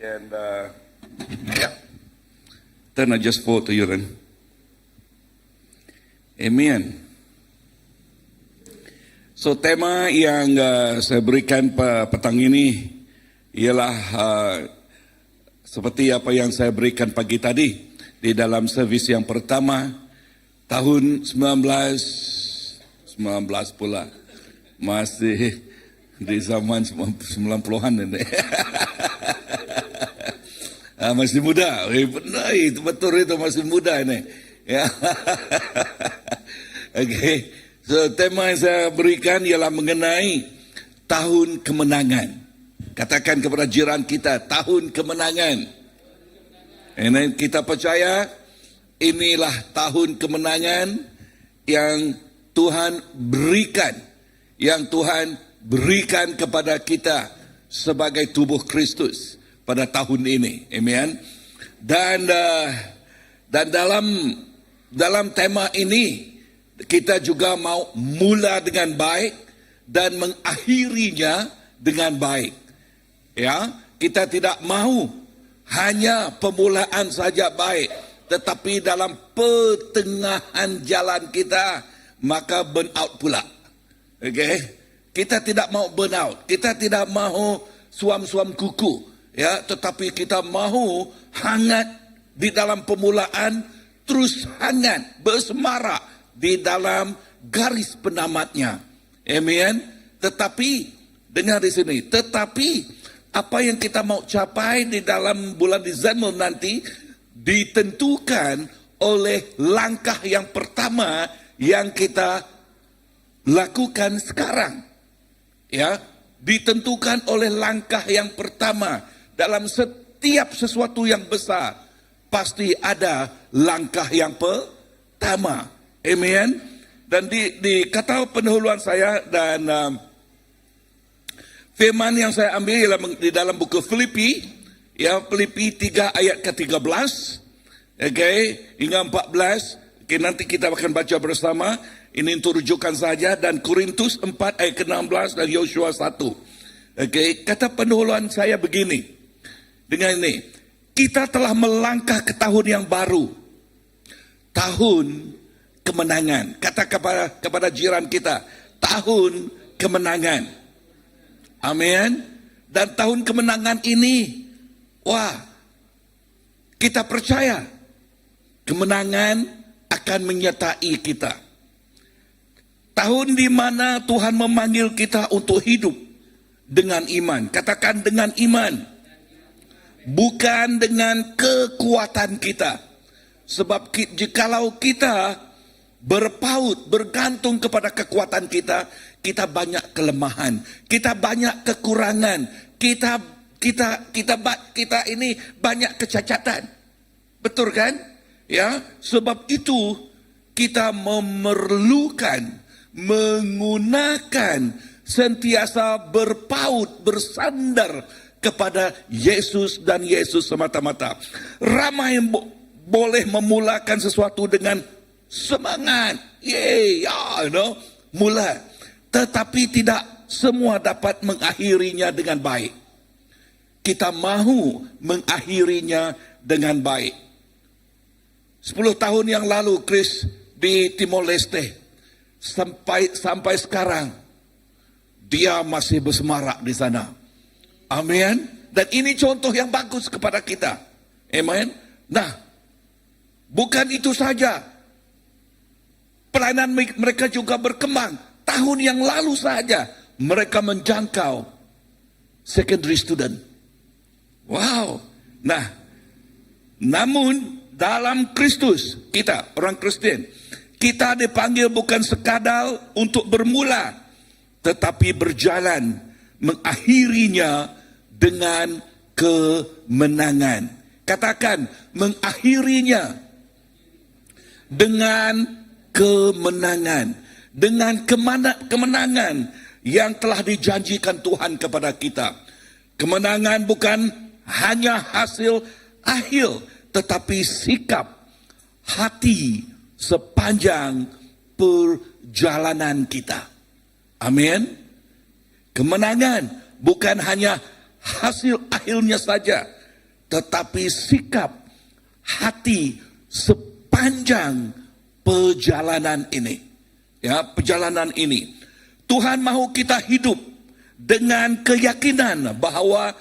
And yeah, then I just forward to you then. Amen. So tema yang saya berikan petang ini ialah seperti apa yang saya berikan pagi tadi di dalam servis yang pertama tahun 19 pula, masih di zaman 90-an ini. Masih muda, benar itu betul, itu masih muda ini. Ya. Okay. So tema yang saya berikan ialah mengenai tahun kemenangan. Katakan kepada jiran kita, tahun kemenangan. Dan kita percaya inilah tahun kemenangan yang Tuhan berikan, kepada kita sebagai tubuh Kristus pada tahun ini, amen. Dan dalam tema ini kita juga mau mula dengan baik dan mengakhirinya dengan baik. Ya, kita tidak mau hanya pemulaan saja baik, tetapi dalam pertengahan jalan kita maka burn out pula. Okay? Kita tidak mau burn out, kita tidak mau suam-suam kuku. Ya, tetapi kita mahu hangat di dalam pemulaan, terus hangat bersemarak di dalam garis penamatnya. Amen. Tetapi dengar di sini, tetapi apa yang kita mau capai di dalam bulan Desember nanti ditentukan oleh langkah yang pertama yang kita lakukan sekarang. Ya, ditentukan oleh langkah yang pertama. Dalam setiap sesuatu yang besar pasti ada langkah yang pertama. Amen. Dan di kata pendahuluan saya dan firman yang saya ambil di dalam buku Filipi, ya, Filipi 3 ayat ke-13, okay, hingga 14. Okay, nanti kita akan baca bersama. Ini untuk rujukan saja. Dan Korintus 4 ayat ke-16 dan Yosua 1. Okay, kata pendahuluan saya begini. Dengan ini, kita telah melangkah ke tahun yang baru. Tahun kemenangan. Kata kepada jiran kita, tahun kemenangan. Amin. Dan tahun kemenangan ini, wah, kita percaya kemenangan akan menyertai kita. Tahun di mana Tuhan memanggil kita untuk hidup dengan iman. Katakan dengan iman. Bukan dengan kekuatan kita. Sebab jikalau kita bergantung kepada kekuatan kita, kita banyak kelemahan, kita banyak kekurangan, kita ini banyak kecacatan. Betul kan? Ya, sebab itu kita memerlukan menggunakan sentiasa berpaut, bersandar kepada Yesus dan Yesus semata-mata. Ramai yang boleh memulakan sesuatu dengan semangat, mula. Tetapi tidak semua dapat mengakhirinya dengan baik. Kita mahu mengakhirinya dengan baik. 10 tahun yang lalu, Chris, di Timor Leste, sampai sekarang, dia masih bersemarak di sana. Amin. Dan ini contoh yang bagus kepada kita. Amin. Nah, bukan itu saja. Pelayanan mereka juga berkembang. Tahun yang lalu saja mereka menjangkau secondary student. Wow. Nah, namun dalam Kristus, kita orang Kristen, kita dipanggil bukan sekadar untuk bermula, tetapi berjalan mengakhirinya dengan kemenangan. Katakan, mengakhirinya dengan kemenangan, dengan kemenangan yang telah dijanjikan Tuhan kepada kita. Kemenangan bukan hanya hasil akhir, tetapi sikap hati sepanjang perjalanan kita. Amin. Kemenangan bukan hanya hasil akhirnya saja, tetapi sikap hati sepanjang perjalanan ini. Ya, perjalanan ini. Tuhan mahu kita hidup dengan keyakinan bahwa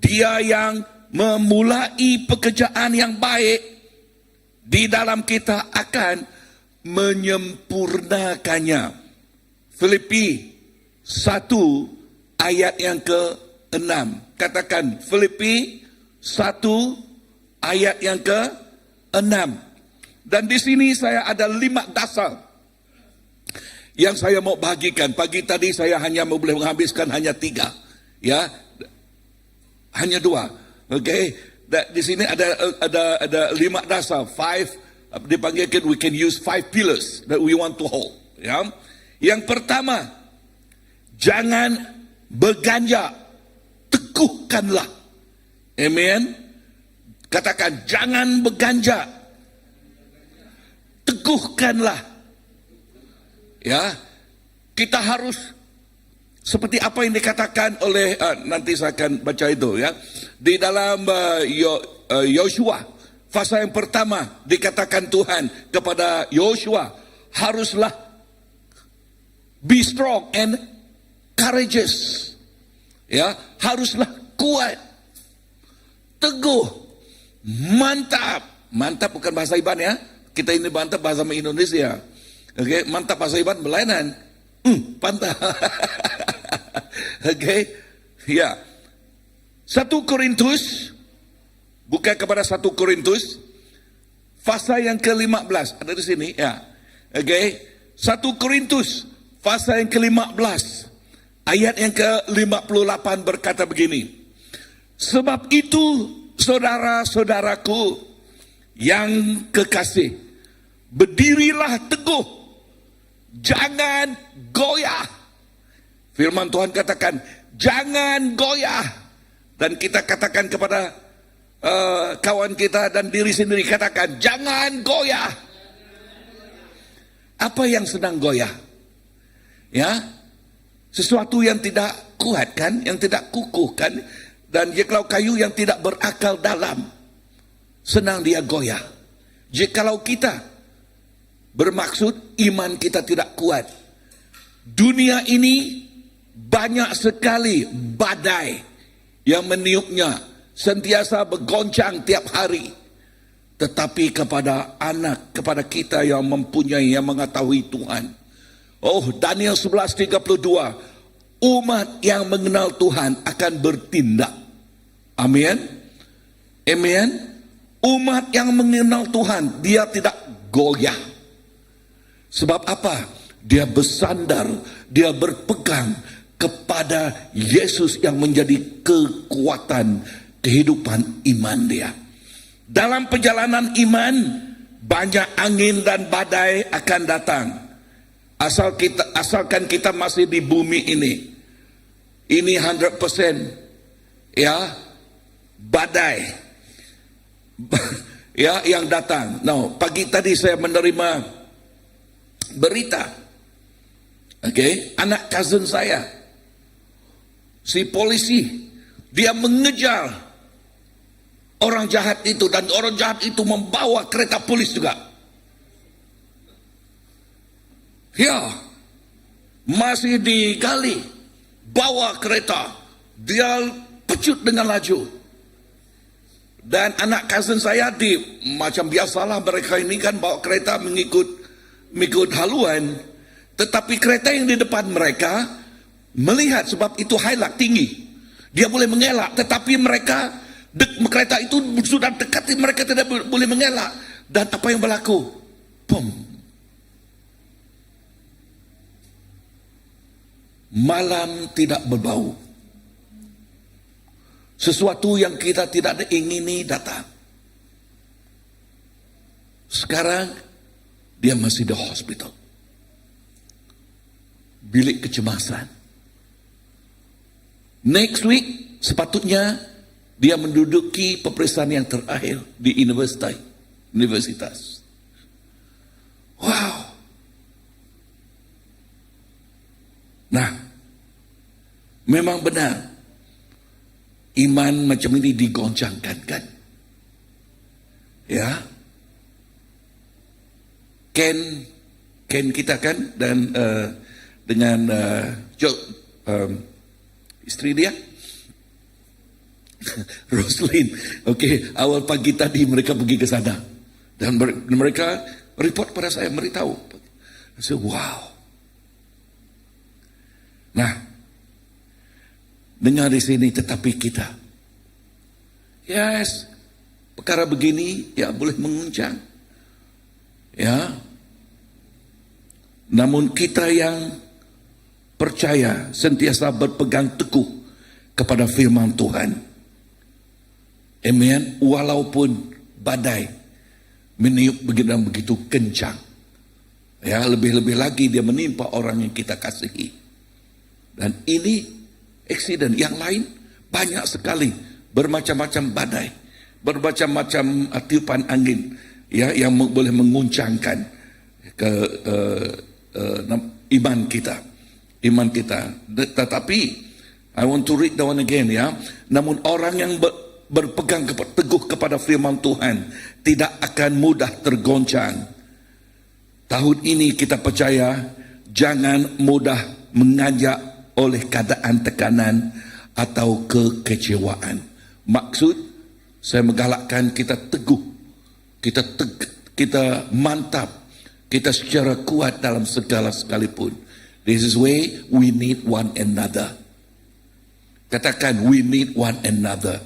Dia yang memulai pekerjaan yang baik di dalam kita akan menyempurnakannya. Filipi 1 ayat yang ke-6. Katakan, Filipi 1 ayat yang ke-6. Dan di sini saya ada 5 dasar yang saya mau bagikan. Pagi tadi saya hanya boleh menghabiskan hanya 3, ya, hanya 2. Oke, di sini ada 5 dasar. 5 dipanggilkan, we can use 5 pillars that we want to hold. Ya, yang pertama, jangan berganjak, teguhkanlah. Amen. Katakan, jangan berganjak, teguhkanlah. Ya, kita harus seperti apa yang dikatakan oleh nanti saya akan baca itu, ya, di dalam Yosua pasal yang pertama dikatakan Tuhan kepada Yosua, haruslah be strong and courageous. Ya, haruslah kuat, teguh, mantap. Mantap bukan bahasa Iban, ya. Kita ini mantap bahasa Indonesia. Okey, mantap Pastor Iban berlainan. Pantang. Okey. Ya. 1 Korintus, bukan kepada 1 Korintus, pasal yang ke-15. Ada di sini, ya. Okey. 1 Korintus, pasal yang ke-15. Ayat yang ke-58 berkata begini. Sebab itu, saudara-saudaraku yang kekasih, berdirilah teguh, jangan goyah. Firman Tuhan katakan, jangan goyah. Dan kita katakan kepada kawan kita dan diri sendiri, katakan, jangan goyah. Apa yang sedang goyah? Ya, sesuatu yang tidak kuat kan, yang tidak kukuh kan, dan jikalau kayu yang tidak berakal dalam, senang dia goyah. Jikalau kita bermaksud iman kita tidak kuat, dunia ini banyak sekali badai yang meniupnya, sentiasa bergoncang tiap hari. Tetapi kepada anak, kepada kita yang mempunyai, yang mengetahui Tuhan. Oh, Daniel 11:32, umat yang mengenal Tuhan akan bertindak. Amin. Amin. Umat yang mengenal Tuhan, dia tidak goyah. Sebab apa? Dia bersandar, dia berpegang kepada Yesus yang menjadi kekuatan kehidupan iman dia. Dalam perjalanan iman, banyak angin dan badai akan datang. Asalkan kita masih di bumi ini. Ini 100% ya, badai ya yang datang. Now, pagi tadi saya menerima berita. Okey, anak cousin saya, si polisi, dia mengejar orang jahat itu, dan orang jahat itu membawa kereta polis juga. Ya, masih digali, bawa kereta, dia pecut dengan laju. Dan anak cousin saya macam biasalah mereka ini kan bawa kereta mengikut haluan. Tetapi kereta yang di depan mereka melihat, sebab itu highlight tinggi, dia boleh mengelak. Tetapi mereka, kereta itu sudah dekat, mereka tidak boleh mengelak. Dan apa yang berlaku? Pum. Malam tidak berbau. Sesuatu yang kita tidak ingini datang. Sekarang dia masih di hospital. Bilik kecemasan. Next week sepatutnya dia menduduki peperiksaan yang terakhir di universitas. Wow. Nah, memang benar. Iman macam ini digoncangkan kan? Ya. Ken kita kan, dan dengan istri dia Roslyn. Okey, awal pagi tadi mereka pergi ke sana dan mereka report pada saya, beritahu. Saya wow. Nah, dengar di sini, tetapi kita, yes, perkara begini ya boleh menguncang, ya. Namun kita yang percaya sentiasa berpegang teguh kepada firman Tuhan. Amen. Walaupun badai meniup begitu kencang, ya, lebih-lebih lagi dia menimpa orang yang kita kasihi. Dan ini eksiden yang lain banyak sekali, bermacam-macam badai, bermacam-macam tiupan angin, ya, yang boleh menguncangkan ke iman kita. Tetapi I want to read that one again, ya. Namun orang yang berpegang teguh kepada firman Tuhan tidak akan mudah tergoncang. Tahun ini kita percaya jangan mudah mengajak oleh keadaan tekanan atau kekecewaan. Maksud saya menggalakkan kita teguh, kita mantap, kita secara kuat dalam segala sekalipun. This is why we need one another. Katakan, we need one another.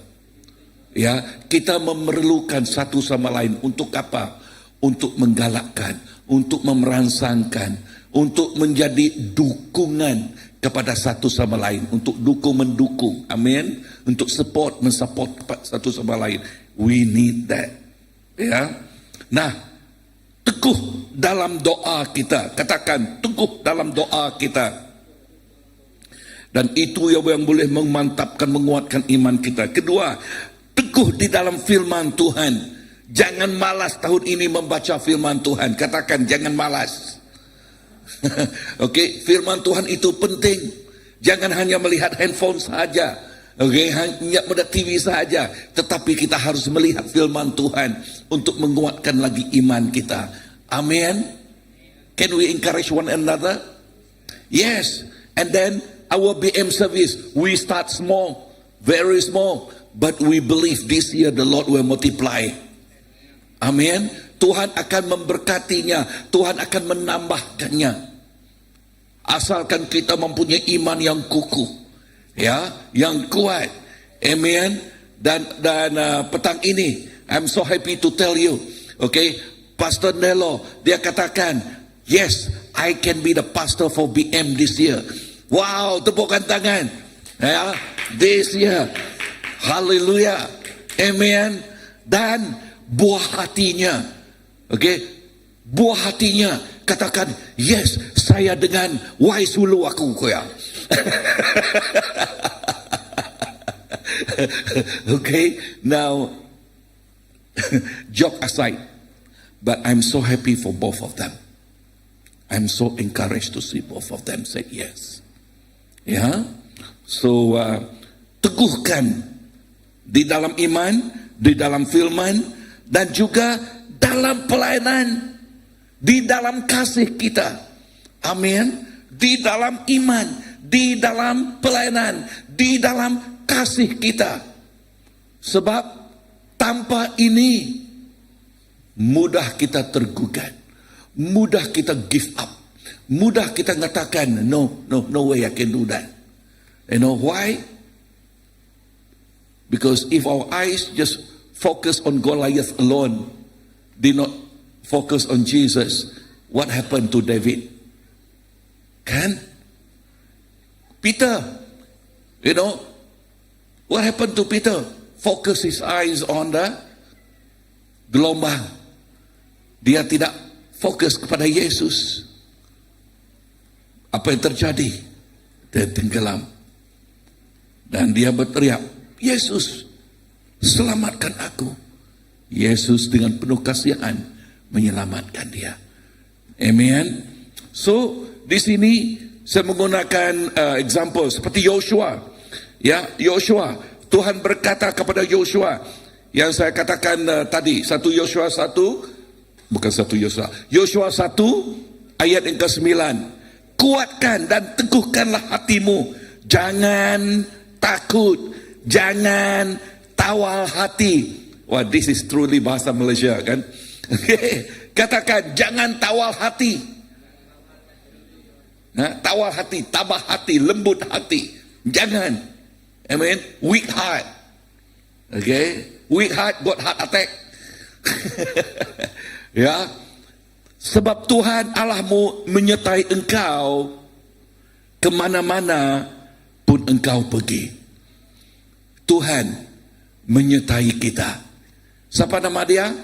Ya, kita memerlukan satu sama lain untuk apa? Untuk menggalakkan, untuk memerangsangkan, untuk menjadi dukungan kepada satu sama lain, untuk mendukung, amin, untuk mensupport satu sama lain. We need that. Ya, nah, teguh dalam doa kita. Katakan, teguh dalam doa kita. Dan itu yang boleh memantapkan, menguatkan iman kita. Kedua, teguh di dalam firman Tuhan. Jangan malas tahun ini membaca firman Tuhan. Katakan, jangan malas. Oke, firman Tuhan itu penting. Jangan hanya melihat handphone saja. Oke, hanya melihat TV saja. Tetapi kita harus melihat firman Tuhan untuk menguatkan lagi iman kita. Amin. Can we encourage one another? Yes. And then our BM service, we start small, very small, but we believe this year the Lord will multiply. Amin. Tuhan akan memberkatinya, Tuhan akan menambahkannya. Asalkan kita mempunyai iman yang kukuh, ya, yang kuat. Amin. Dan petang ini, I'm so happy to tell you, okay, Pastor Nelo, dia katakan, yes, I can be the pastor for BM this year. Wow, tepukan tangan. Ya, this year. Hallelujah. Amen. Dan buah hatinya. Okay. Buah hatinya. Katakan, yes, saya dengan wise hulu aku koyang. Okay. Now, joke aside. But I'm so happy for both of them. I'm so encouraged to see both of them say yes. Ya, so teguhkan di dalam iman, di dalam firman, dan juga dalam pelayanan, di dalam kasih kita. Amin. Di dalam iman, di dalam pelayanan, di dalam kasih kita. Sebab tanpa ini mudah kita tergugat, mudah kita give up. Mudah kita mengatakan, no way I can do that. You know why? Because if our eyes just focus on Goliath alone, did not focus on Jesus, what happened to David? Kan? Peter, you know, what happened to Peter? Focus his eyes on the gelombang. Dia tidak fokus kepada Yesus. Apa yang terjadi? Dia tenggelam. Dan dia berteriak, Yesus, selamatkan aku. Yesus dengan penuh kasihan menyelamatkan dia. Amen. So, di sini saya menggunakan example seperti Yosua. Ya, Yosua. Tuhan berkata kepada Yosua yang saya katakan tadi, Yosua 1 ayat yang ke-9. Kuatkan dan teguhkanlah hatimu. Jangan takut. Jangan tawal hati. Wah, this is truly bahasa Malaysia kan. Okay. Katakan, jangan tawal hati. Nah, tawal hati, tabah hati, lembut hati. Jangan. Amen. Weak heart. Okay. Weak heart got heart attack. Ya. Sebab Tuhan Allahmu menyertai engkau kemana-mana pun engkau pergi. Tuhan menyertai kita. Siapa nama dia?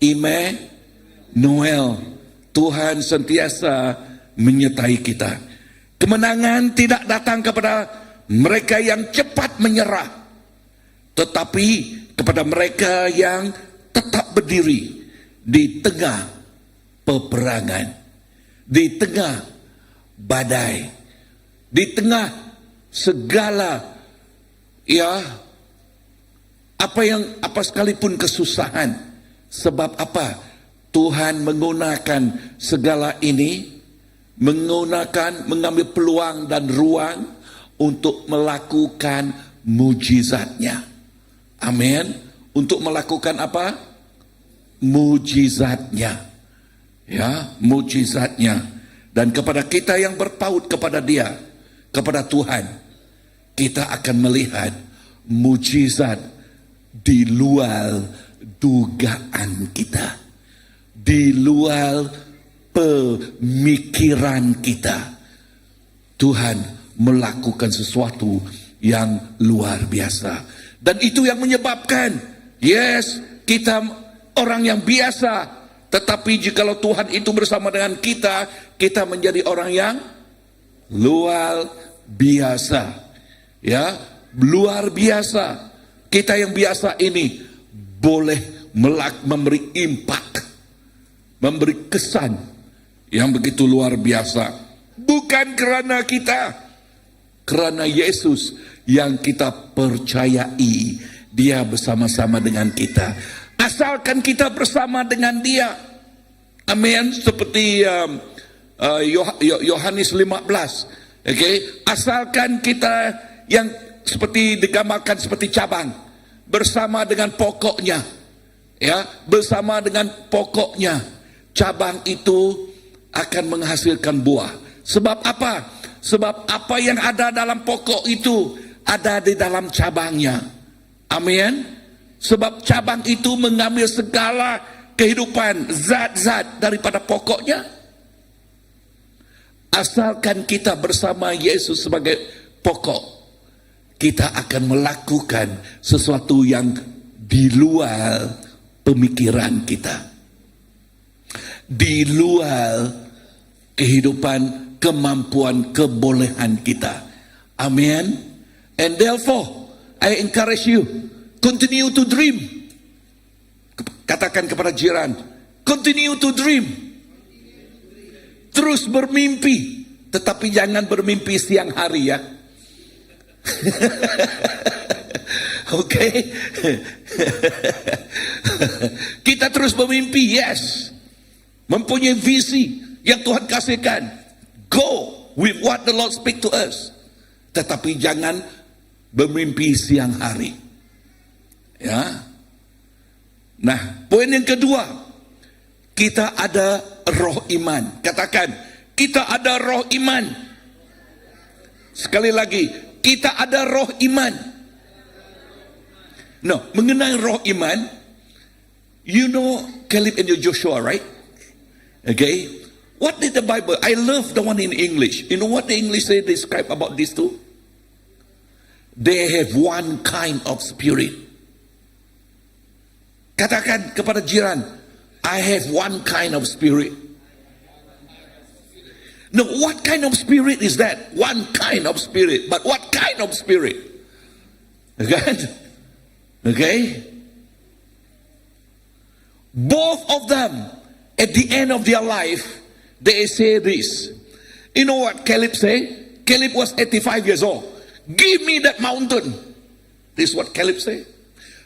Immanuel. Tuhan sentiasa menyertai kita. Kemenangan tidak datang kepada mereka yang cepat menyerah, tetapi kepada mereka yang tetap berdiri di tengah peperangan, di tengah badai, di tengah segala apa sekalipun kesusahan. Sebab apa? Tuhan menggunakan segala ini, mengambil peluang dan ruang untuk melakukan mujizatnya. Amin. Untuk melakukan apa? Mujizatnya. ya, mujizatnya. Dan kepada kita yang berpaut kepada Dia, kepada Tuhan, kita akan melihat mujizat di luar dugaan kita, di luar pemikiran kita. Tuhan melakukan sesuatu yang luar biasa. Dan itu yang menyebabkan, yes, kita orang yang biasa, tetapi jikalau Tuhan itu bersama dengan kita, kita menjadi orang yang luar biasa. Ya, luar biasa. Kita yang biasa ini boleh memberi impact, memberi kesan yang begitu luar biasa. Bukan kerana kita, kerana Yesus yang kita percayai, Dia bersama-sama dengan kita. Asalkan kita bersama dengan Dia. Amin. Seperti Yohanes 15. Okay? Asalkan kita yang seperti digambarkan seperti cabang, bersama dengan pokoknya. Ya, bersama dengan pokoknya, cabang itu akan menghasilkan buah. Sebab apa? Sebab apa yang ada dalam pokok itu ada di dalam cabangnya. Amin. Sebab cabang itu mengambil segala kehidupan, zat-zat daripada pokoknya. Asalkan kita bersama Yesus sebagai pokok, kita akan melakukan sesuatu yang di luar pemikiran kita, di luar kehidupan, kemampuan, kebolehan kita. Amin. And therefore, I encourage you, continue to dream. Katakan kepada jiran, continue to dream. Terus bermimpi, tetapi jangan bermimpi siang hari, ya. Oke. Kita terus bermimpi, yes. Mempunyai visi yang Tuhan kasihkan. Go with what the Lord speak to us. Tetapi jangan bermimpi siang hari. Ya. Nah, poin yang kedua, kita ada roh iman. Katakan, kita ada roh iman. Sekali lagi, kita ada roh iman. No, mengenai roh iman, you know Caleb and Joshua, right? Okay. What did the Bible? I love the one in English. You know what the English say describe about these two? They have one kind of spirit. Katakan kepada jiran, I have one kind of spirit. No, what kind of spirit is that? One kind of spirit. But what kind of spirit? Okay? Okay? Both of them, at the end of their life, they say this. You know what Caleb say? Caleb was 85 years old. Give me that mountain. This is what Caleb say.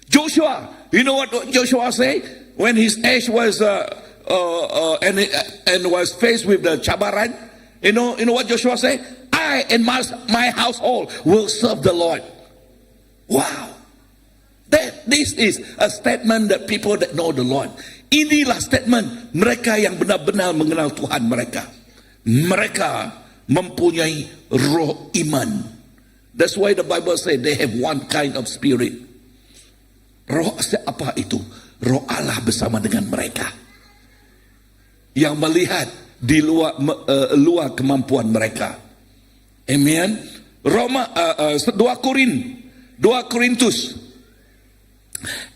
Joshua, you know what Joshua say? When his age was and was faced with the cabaran, you know what Joshua say? I and my household will serve the Lord. Wow. This is a statement that people that know the Lord. Inilah statement mereka yang benar-benar mengenal Tuhan mereka. Mereka mempunyai roh iman. That's why the Bible say they have one kind of spirit. Roh apa itu? Roh Allah bersama dengan mereka, yang melihat di luar kemampuan mereka. Amen. Roma 2 Korintus.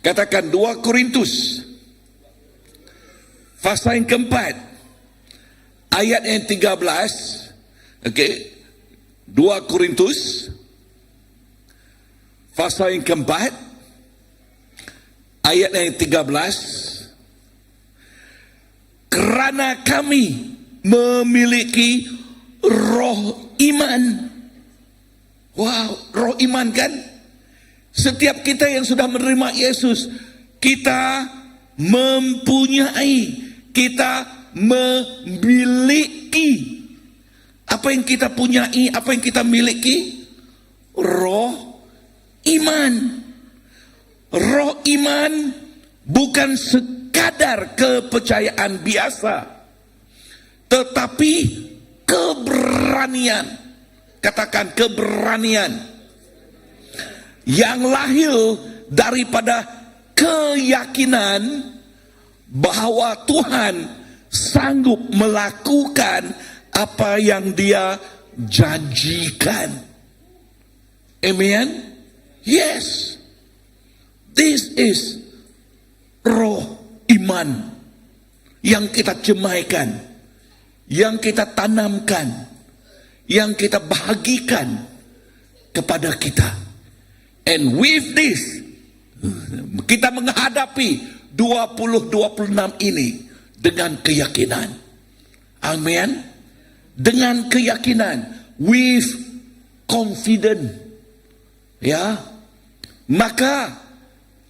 Katakan 2 Korintus pasal yang keempat ayat yang 13. Okay. 2 Korintus pasal yang keempat ayat yang 13. Kerana kami memiliki roh iman. Wow, roh iman kan? Setiap kita yang sudah menerima Yesus, kita mempunyai, kita memiliki. Apa yang kita punyai, apa yang kita miliki? Roh iman. Roh iman bukan sekadar kepercayaan biasa. tetapi keberanian. Katakan keberanian yang lahir daripada keyakinan bahwa Tuhan sanggup melakukan apa yang Dia janjikan. Amen. Yes. This is roh iman yang kita jemaikan, yang kita tanamkan, yang kita bahagikan kepada kita. And with this, kita menghadapi 2026 ini dengan keyakinan. Amin. Dengan keyakinan, with confident. Ya. Maka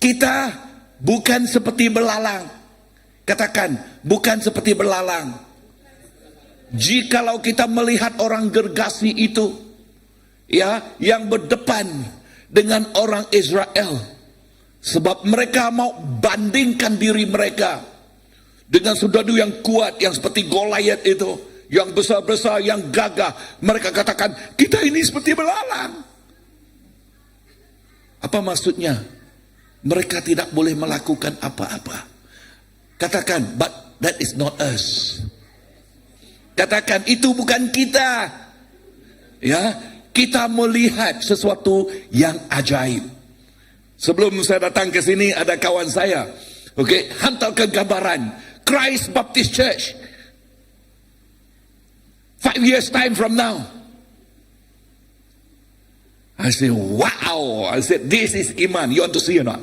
kita bukan seperti belalang. Katakan, bukan seperti belalang. Jikalau kita melihat orang gergasi itu, ya, yang berdepan dengan orang Israel, sebab mereka mau bandingkan diri mereka dengan saudara yang kuat, yang seperti Goliat itu, yang besar-besar, yang gagah. Mereka katakan, kita ini seperti belalang. Apa maksudnya? Mereka tidak boleh melakukan apa-apa. Katakan, but that is not us. Katakan, itu bukan kita. Ya, kita melihat sesuatu yang ajaib. Sebelum saya datang ke sini, ada kawan saya, hantar ke gambaran Christ Baptist Church 5 years time from now. I said, wow. I said, this is iman. You want to see or not?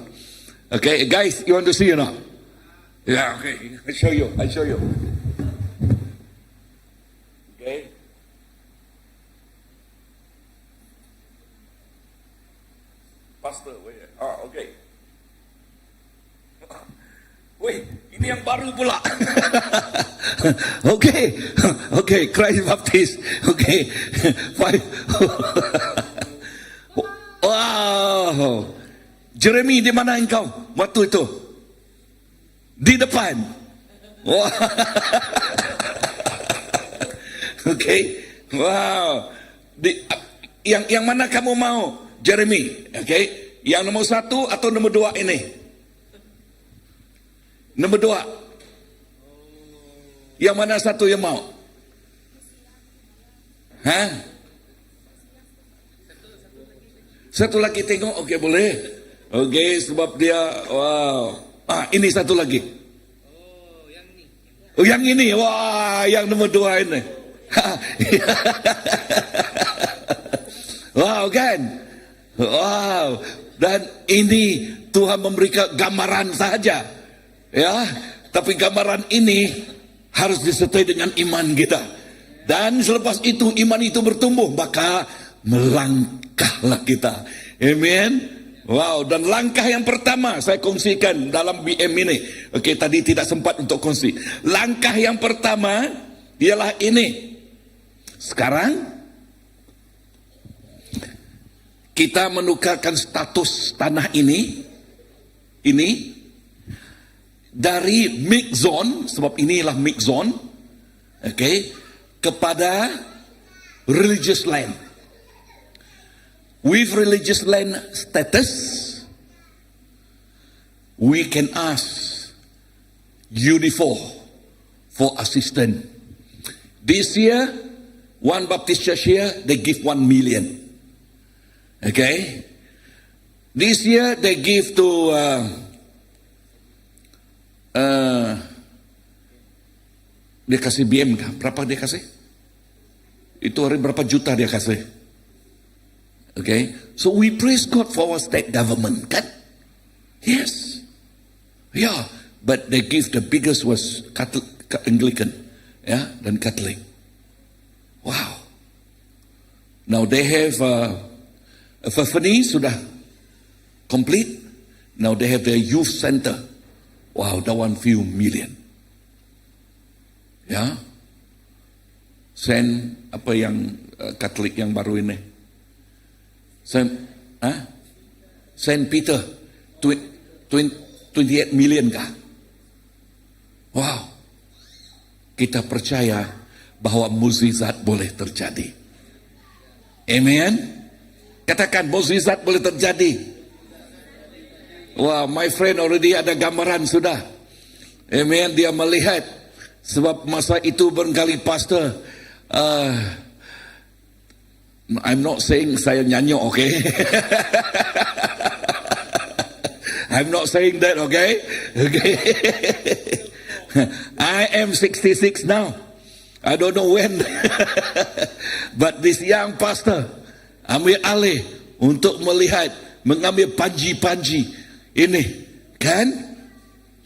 Okay, guys, you want to see or not? Yeah, okay. I show you. Okay. Pastor, wait. Okay. Wait, ini yang baru pula. Okay, Christ Baptist. Okay. Wow. Jeremy, di mana engkau waktu itu? Di depan. Wow. Okay. Wow. Yang mana kamu mau, Jeremy? Okay. Yang nomor 1 atau nomor 2 ini? Nomor 2. Yang mana satu yang mau? Hah? Satu lagi tengok, okay, boleh. Okay, sebab dia, wow. Ini satu lagi. Oh, yang ini. Wah, yang nomor 2 ini. Wow, kan? Wow. Dan ini Tuhan memberikan gambaran saja. Ya, tapi gambaran ini harus disertai dengan iman kita. Dan selepas itu iman itu bertumbuh, maka melangkahlah kita. Amen. Wow, dan langkah yang pertama saya kongsikan dalam BM ini. Okey, tadi tidak sempat untuk kongsi. Langkah yang pertama ialah ini. Sekarang kita menukarkan status tanah ini dari mixed zone, sebab inilah mixed zone, okay, kepada religious land. With religious land status, we can ask Unifor for assistance. This year, one Baptist church here, they give 1 million. Okay? This year, they give to dia kasih BM kah? Berapa dia kasih? Itu hari berapa juta dia kasih? Okay, so we praise God for our state government, kan? Yes, yeah, but they give the biggest was Anglican, yeah, dan Catholic. Wow. Now they have Epiphany sudah complete. Now they have their youth center. Wow, that one few million. Ya, Saint apa yang Katolik yang baru ini? Saint Peter, 28 million kah? Wow, kita percaya bahwa mukjizat boleh terjadi. Amen. Katakan mukjizat boleh terjadi. Wah, my friend already ada gambaran sudah. Amen. Dia melihat. Sebab masa itu barangkali pastor, I'm not saying saya nyanyok, okay? I'm not saying that, okay? Okay. I am 66 now. I don't know when. But this young pastor ambil alih untuk melihat, mengambil panji-panji ini, kan?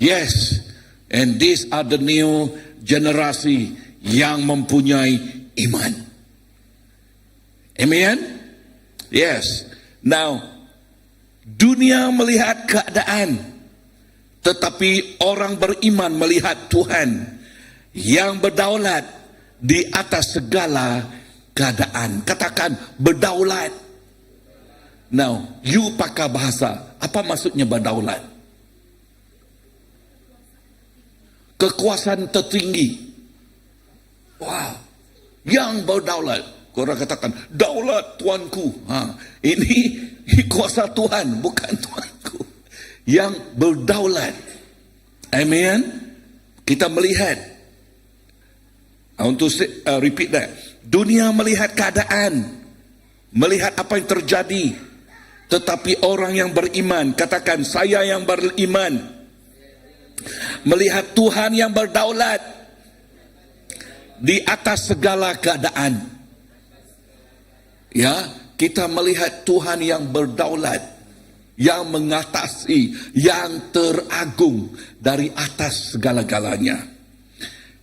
Yes. And these are the new generasi yang mempunyai iman. Amen? Yes. Now, dunia melihat keadaan, tetapi orang beriman melihat Tuhan yang berdaulat di atas segala keadaan. Katakan berdaulat. Now, you pakai bahasa. Apa maksudnya berdaulat? Kekuasaan tertinggi. Wow. Yang berdaulat. Korang katakan, daulat Tuanku. Ini kuasa Tuhan, bukan Tuanku. Yang berdaulat. Amen. Kita melihat. I want to repeat that. Dunia melihat keadaan. Melihat apa yang terjadi. Tetapi orang yang beriman, katakan saya yang beriman, melihat Tuhan yang berdaulat di atas segala keadaan. Ya, kita melihat Tuhan yang berdaulat, yang mengatasi, yang teragung dari atas segala-galanya.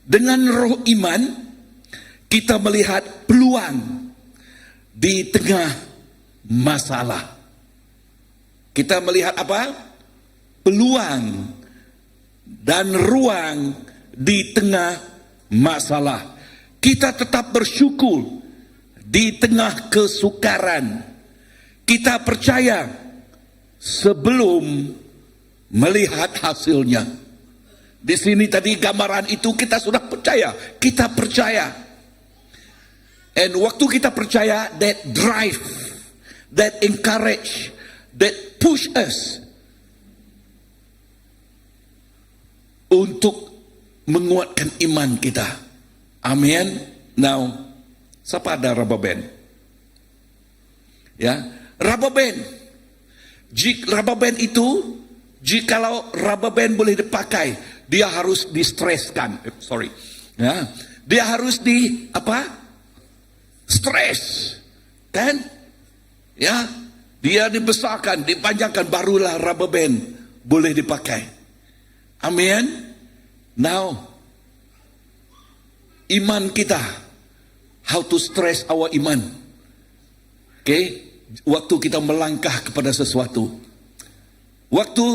Dengan roh iman, kita melihat peluang di tengah masalah. Kita melihat apa? Peluang dan ruang di tengah masalah. Kita tetap bersyukur di tengah kesukaran. Kita percaya sebelum melihat hasilnya. Di sini tadi gambaran itu kita sudah percaya. Kita percaya. And waktu kita percaya, that drive, that encourage, that push us untuk menguatkan iman kita. Amin. Now, siapa ada rubber band? Ya, rubber band. Rubber band itu, jikalau rubber band boleh dipakai, dia harus di-stresskan. Ya, dia harus di apa? Stres, kan? Ya, dia dibesarkan, dipanjangkan, barulah rubber band boleh dipakai. Amin. Now, iman kita, how to stress our iman. Okay, waktu kita melangkah kepada sesuatu, waktu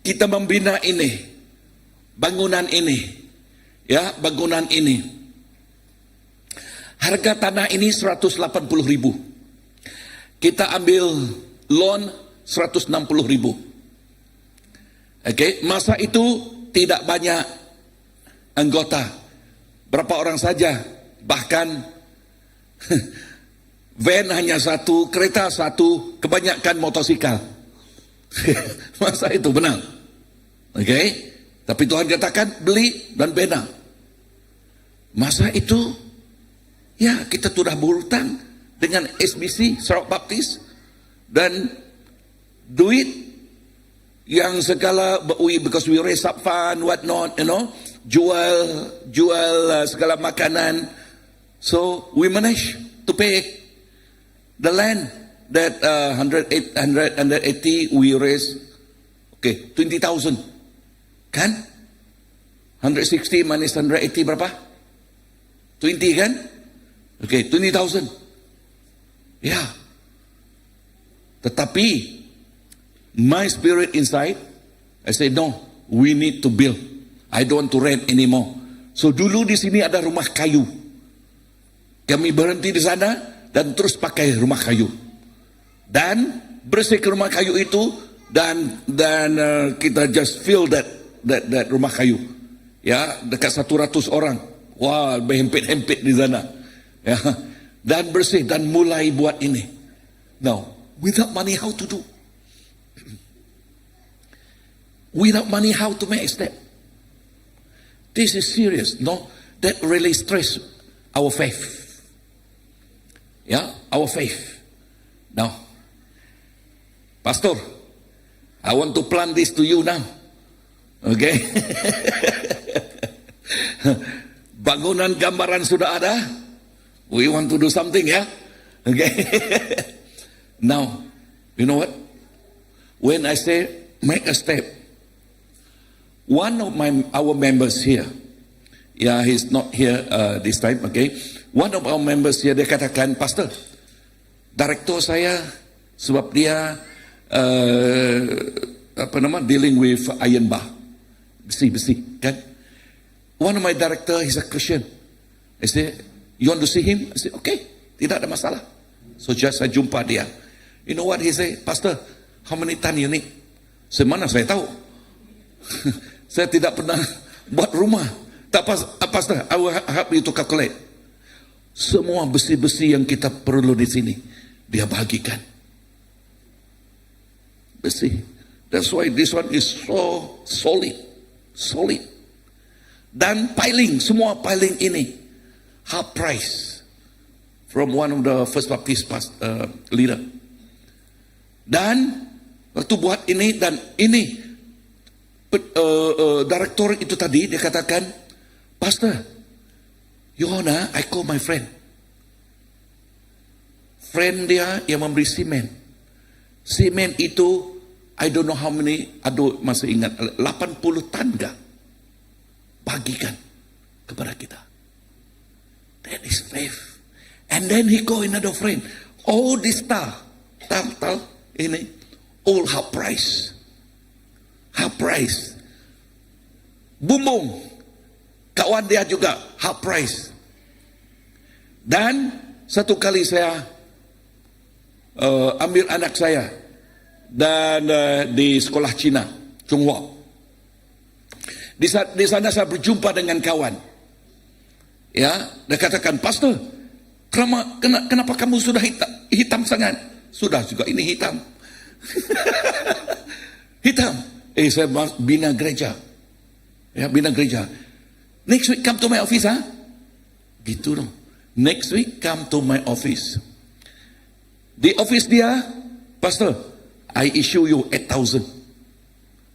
kita membina ini, bangunan ini, ya, bangunan ini. Harga tanah ini 180.000. Kita ambil loan 160.000. Okay, masa itu tidak banyak anggota. Berapa orang saja? Bahkan van hanya satu, kereta satu, kebanyakan motosikal. Masa itu benar. Okay? Tapi Tuhan katakan beli dan bina. Masa itu ya, kita sudah berhutang dengan SBC, Sarawak Baptis, dan duit yang segala, because we raise up fund, what not, you know, jual segala makanan. So we manage to pay the land that 180 we raise, okay, 20,000, kan? 160 minus 180 berapa? 20 kan? Okay, 20,000. Ya. Tetapi my spirit inside, I say no, we need to build. I don't want to rent anymore. So dulu di sini ada rumah kayu. Kami berhenti di sana dan terus pakai rumah kayu. Dan bersih ke rumah kayu itu dan kita just fill that rumah kayu. Ya, dekat 100 orang. Wah, berhempit-hempit di sana. Ya. Dan bersih dan mulai buat ini. Now, without money how to do? Without money how to make a step? This is serious, no? That really stress our faith. Yeah, our faith. Now, Pastor, I want to plant this to you now. Okay? Bangunan gambaran sudah ada. We want to do something, ya? Okay? Now, you know what? When I say make a step, one of our members here, yeah, he's not here this time, okay? One of our members here, dia katakan, Pastor, direktur saya, sebab dia dealing with iron bar, besi, kan? One of my director, he's a Christian. I say, you want to see him? I say, okay, tidak ada masalah. So just saya jumpa dia. You know what he say? Pastor, how many ton you need? Semana saya tahu. Saya tidak pernah buat rumah. Tak Pastor, I will help you to calculate. Semua besi-besi yang kita perlu di sini, dia bagikan. Besi. That's why this one is so solid. Solid. Dan piling, semua piling ini half price from one of the First Baptist leader. Dan waktu buat ini dan ini direktur itu tadi dia katakan, Pastor, Yohana, I call my friend. Friend dia yang memberi simen. Simen itu I don't know how many, aduh masih ingat 80 tangga bagikan kepada kita. That is faith. And then he call another friend. All this tal ini all half price. Half price. Bumbung, kawan dia juga half price. Dan satu kali saya ambil anak saya dan di sekolah Cina, Chonghua. Di sana saya berjumpa dengan kawan. Ya, dia katakan, Pastor, kenapa kamu sudah hitam sangat? Sudah juga ini hitam. Hitam. Saya bina gereja. Ya, bina gereja. Next week come to my office, ha? Gitu dong. Next week come to my office. Di office dia, Pastor, I issue you 8,000.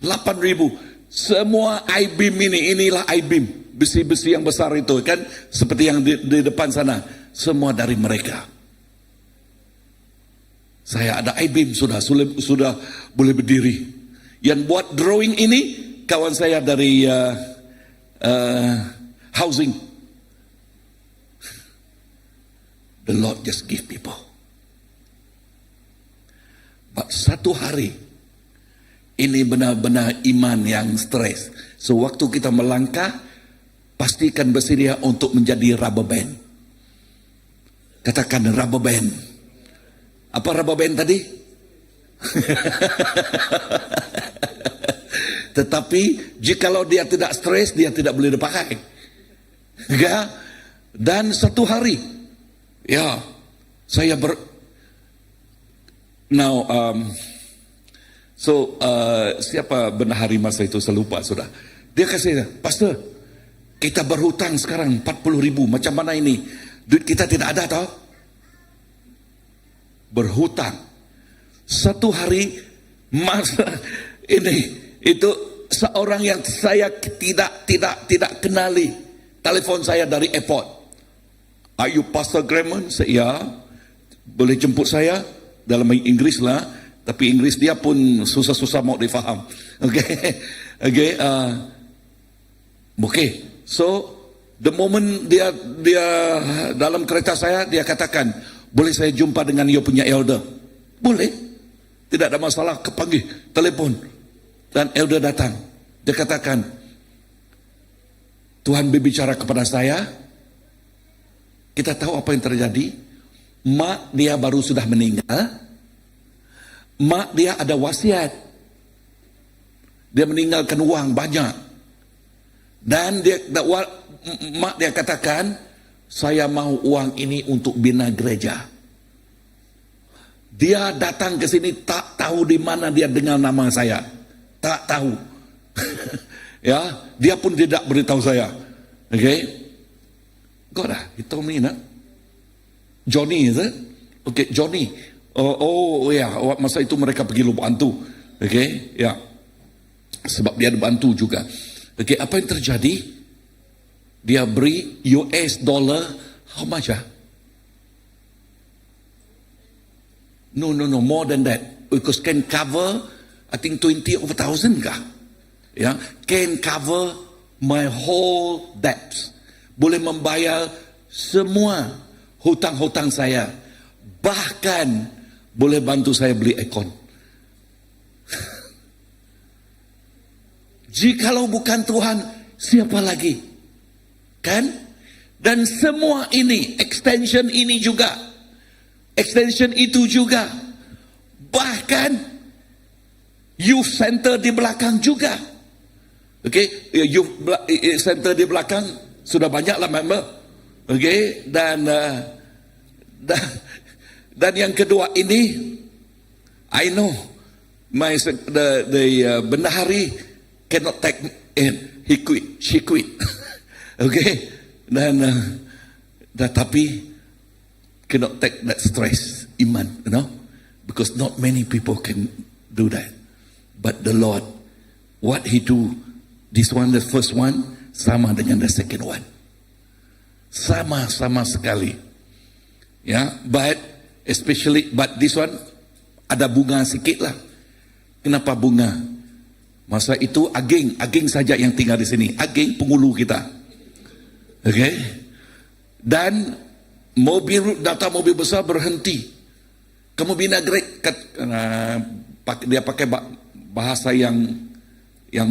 8,000. Semua I-beam inilah I-beam. Besi-besi yang besar itu kan, seperti yang di depan sana. Semua dari mereka. Saya ada I-beam sudah boleh berdiri. Yang buat drawing ini, kawan saya dari housing. The Lord just give people. But satu hari, ini benar-benar iman yang stres. So waktu kita melangkah, pastikan bersedia untuk menjadi rubber band. Katakan rubber band. Apa rubber band tadi? Tetapi jikalau dia tidak stres, dia tidak boleh dipakai. Ya. Dan satu hari, ya, saya siapa bendahari masa itu, saya lupa sudah. Dia kasih, Pastor, kita berhutang sekarang 40,000. Macam mana ini? Duit kita tidak ada tau? Berhutang. Satu hari masa ini itu seorang yang saya tidak kenali telepon saya dari airport. Are you Pastor Graham? Saya, ya. Boleh jemput saya dalam Inggris lah. Tapi Inggris dia pun susah-susah mau difaham. Okay. So the moment dia dalam kereta saya, dia katakan, boleh saya jumpa dengan you punya elder? Boleh. Tidak ada masalah. Kepanggil telepon dan elder datang. Dia katakan, Tuhan berbicara kepada saya. Kita tahu apa yang terjadi. Mak dia baru sudah meninggal. Mak dia ada wasiat. Dia meninggalkan uang banyak. Dan mak dia katakan, saya mau uang ini untuk bina gereja. Dia datang ke sini tak tahu di mana dia dengar nama saya. Tak tahu. Ya, dia pun tidak beritahu saya. Okay? God, he told me, nah. Johnny, is it? Okay, Johnny. Oh ya, masa itu mereka pergi lubuk hantu. Okay, ya. Sebab dia ada bantu juga. Okay, apa yang terjadi? Dia beri US dollar, how much ah? No, more than that. Because can cover, I think 20,000 kah? Ya, can cover my whole debts. Boleh membayar semua hutang-hutang saya. Bahkan boleh bantu saya beli aircon. Jikalau bukan Tuhan, siapa lagi? Kan? Dan semua ini, extension ini juga, extension itu juga, bahkan youth center di belakang juga. Okay, youth center di belakang sudah banyak lah member. Okay, dan yang kedua ini, I know the bendahari cannot take in, she quit. Okay, dan tapi cannot take that stress, iman, you know, because not many people can do that. But the Lord, what He do, this one, the first one, sama dengan the second one, sama sekali, ya. But this one ada bunga sikit lah. Kenapa bunga? Masa itu Aging saja yang tinggal di sini. Aging pengulu kita. Okay? Dan data mobil besar berhenti. Kamu bina gereja, dia pakai bahasa yang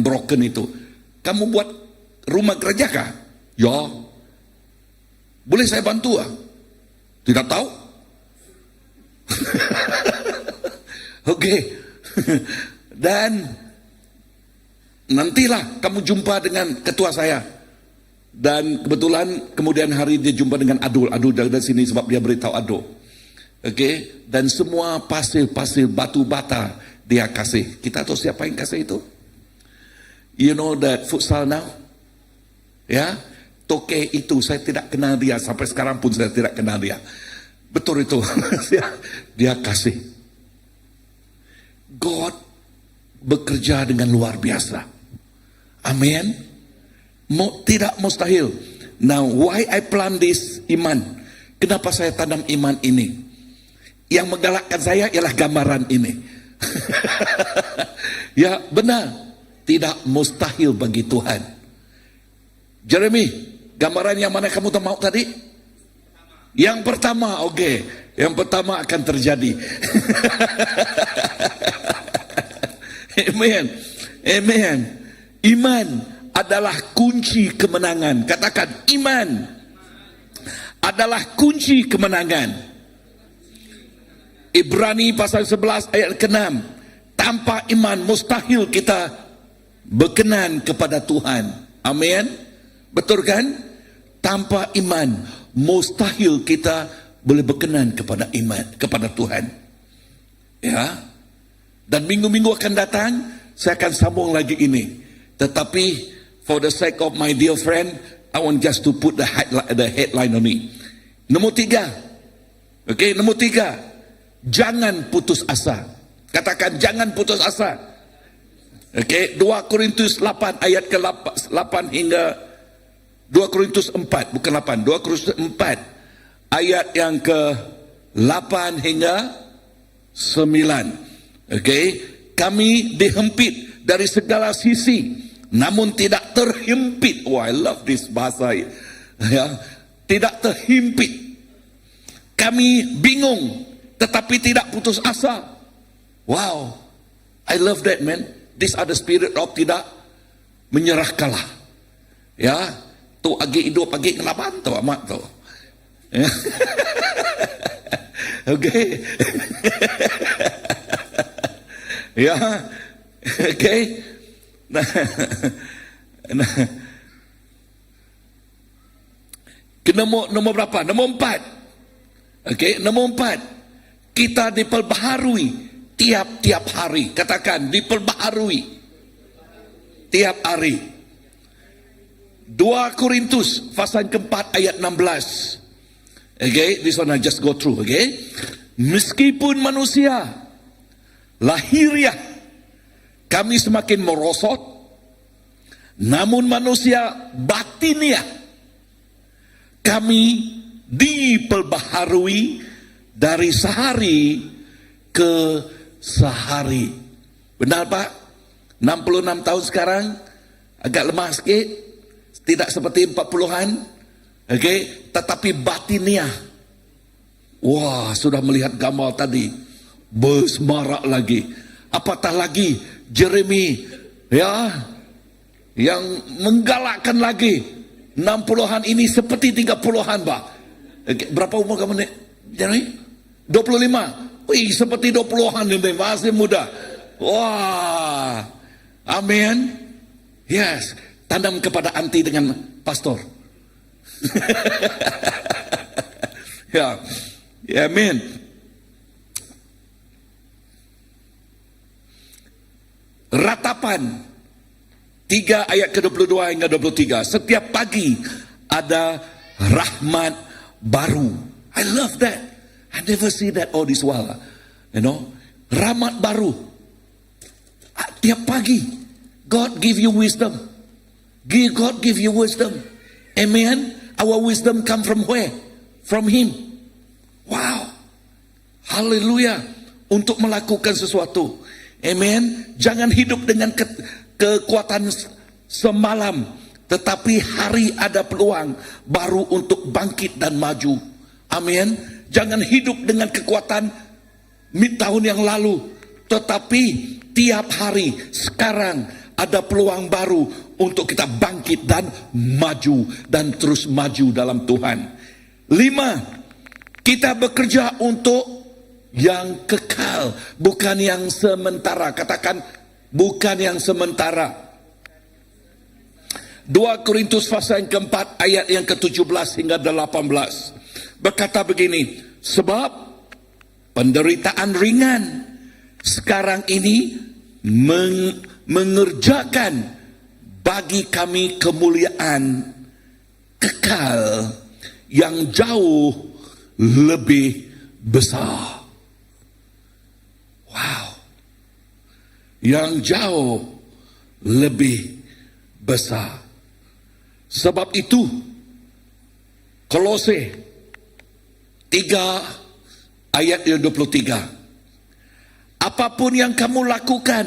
broken itu. Kamu buat rumah gereja kah? Ya. Boleh saya bantu ah? Tidak tahu. Okay. Dan nantilah kamu jumpa dengan ketua saya. Dan kebetulan kemudian hari dia jumpa dengan Adul dari sini sebab dia beritahu Adul. Okay? Dan semua pasir batu bata dia kasih. Kita tahu siapa yang kasih itu? You know that futsal now? Ya, Toke itu saya tidak kenal dia, sampai sekarang pun saya tidak kenal dia. Betul itu. Dia kasih. God bekerja dengan luar biasa. Amin. Tidak mustahil. Now, why I plant this iman? Kenapa saya tanam iman ini? Yang menggalakkan saya ialah gambaran ini. Ya, benar. Tidak mustahil bagi Tuhan. Jeremy, gambaran yang mana kamu mau tadi? Yang pertama, oke. Yang pertama akan terjadi. Amen. Amen. Iman adalah kunci kemenangan. Katakan, iman adalah kunci kemenangan. Ibrani pasal 11 ayat ke-6. Tanpa iman mustahil kita berkenan kepada Tuhan. Amin. Betul kan? Tanpa iman mustahil kita boleh berkenan kepada iman, kepada Tuhan. Ya. Dan minggu-minggu akan datang saya akan sambung lagi ini. Tetapi for the sake of my dear friend, I want just to put the headline on it. Nombor 3. Okay, nombor 3. Jangan putus asa. Katakan jangan putus asa. Okay, 2 Korintus 8 ayat ke-8 hingga 2 Korintus 4, bukan 8, 2 Korintus 4 ayat yang ke-8 hingga 9. Okay, kami dihempit dari segala sisi, namun tidak terhimpit. Oh, I love this bahasa. Ya, tidak terhimpit. Kami bingung, tetapi tidak putus asa. Wow, I love that, man. These are the spirit of tidak menyerah kalah. Ya, tu agi hidup agi ngelaban tu amat tu. Ya. Okay. Ya. Okay. Nah, Nomor berapa? Nomor 4. Okey, nomor 4. Kita diperbaharui tiap-tiap hari. Katakan diperbaharui tiap hari. 2 Korintus pasal keempat ayat 16. Okay, this one I just go through. Okay, meskipun manusia lahiriah kami semakin merosot, namun manusia batiniah kami diperbaharui dari sehari ke sehari. Benar Pak? 66 tahun sekarang, agak lemah sikit, tidak seperti 40-an. Okey, tetapi batiniah, wah, sudah melihat gambar tadi, bersemarak lagi. Apatah lagi Jeremy, ya, yang menggalakkan lagi 60-an ini seperti 30-an, Pak. Okay, berapa umur kamu nih, Jeremy? 25. Wih, seperti 20-an ini, masih muda. Wah, amin. Yes, tandem kepada anti dengan pastor. Ya, ya, amin. Ratapan 3 ayat ke-22 hingga 23. Setiap pagi ada rahmat baru. I love that. I never see that all this while. You know, rahmat baru. Tiap pagi God give you wisdom. God give you wisdom. Amen. Our wisdom come from where? From Him. Wow. Haleluya. Untuk melakukan sesuatu. Amen. Jangan hidup dengan kekuatan semalam. Tetapi hari ada peluang baru untuk bangkit dan maju. Amin. Jangan hidup dengan kekuatan tahun yang lalu. Tetapi tiap hari sekarang ada peluang baru untuk kita bangkit dan maju dan terus maju dalam Tuhan. 5. Kita bekerja untuk yang kekal, bukan yang sementara. Katakan bukan yang sementara. 2 Korintus pasal yang keempat ayat yang ke-17 hingga 18 berkata begini, sebab penderitaan ringan sekarang ini mengerjakan bagi kami kemuliaan kekal yang jauh lebih besar. Wow. Yang jauh lebih besar. Sebab itu Kolose 3 ayat 23. Apapun yang kamu lakukan,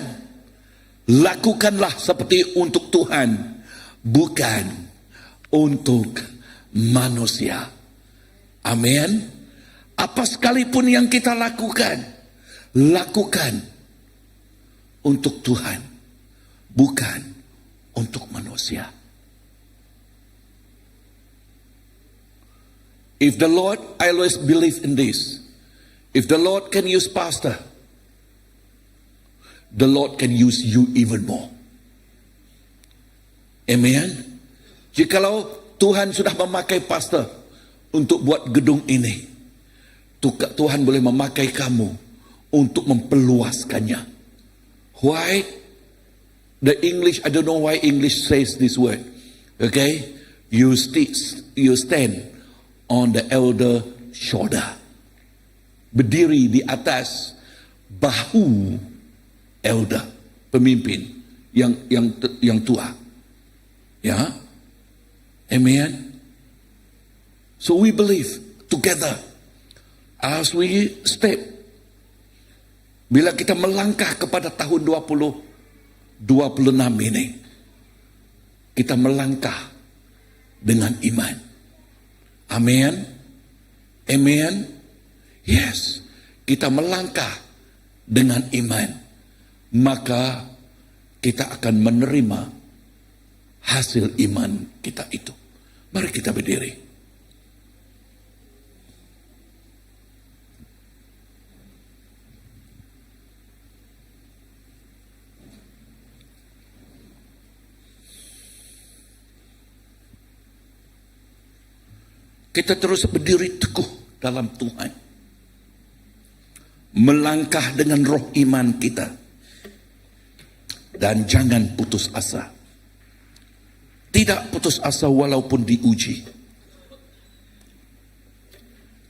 lakukanlah seperti untuk Tuhan, bukan untuk manusia. Amin. Apa sekalipun yang kita lakukan, lakukan untuk Tuhan, bukan untuk manusia. If the Lord, I always believe in this. If the Lord can use pastor, the Lord can use you even more. Amen. Jikalau Tuhan sudah memakai pastor untuk buat gedung ini, Tuhan boleh memakai kamu untuk memperluaskannya. Why? The English, I don't know why English says this word. Okay? You stand on the elder shoulder. Berdiri di atas bahu elder, pemimpin yang tua. Ya. Amen. So we believe together as we step, bila kita melangkah kepada tahun 2026 ini, kita melangkah dengan iman. Amen. Amen. Yes. Kita melangkah dengan iman. Maka kita akan menerima hasil iman kita itu. Mari kita berdiri. kita terus berdiri teguh dalam Tuhan. Melangkah dengan roh iman kita. Dan jangan putus asa. Tidak putus asa walaupun diuji.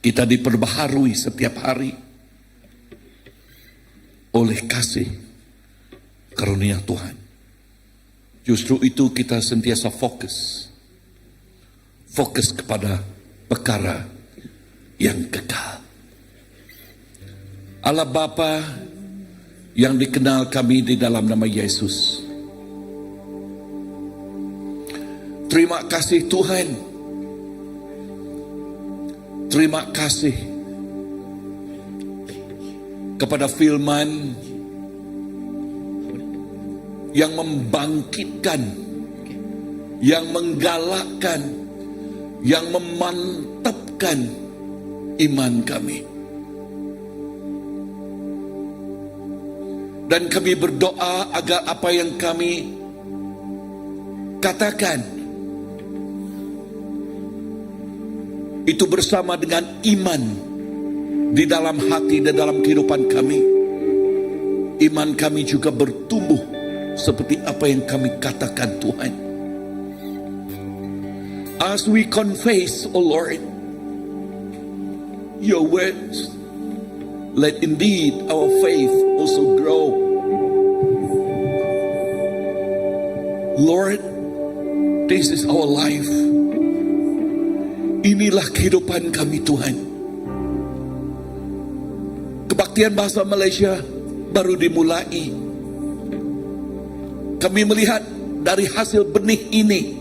Kita diperbaharui setiap hari oleh kasih karunia Tuhan. Justru itu kita sentiasa fokus kepada perkara yang kekal. Allah Bapa yang dikenal kami di dalam nama Yesus. Terima kasih Tuhan. Terima kasih kepada firman yang membangkitkan, yang menggalakkan, yang memantapkan iman kami. Dan kami berdoa agar apa yang kami katakan itu bersama dengan iman di dalam hati dan dalam kehidupan kami. Iman kami juga bertumbuh seperti apa yang kami katakan Tuhan. As we confess, O Lord, your words, let indeed our faith also grow. Lord, this is our life. Inilah kehidupan kami Tuhan. Kebaktian Bahasa Malaysia baru dimulai. Kami melihat dari hasil benih ini.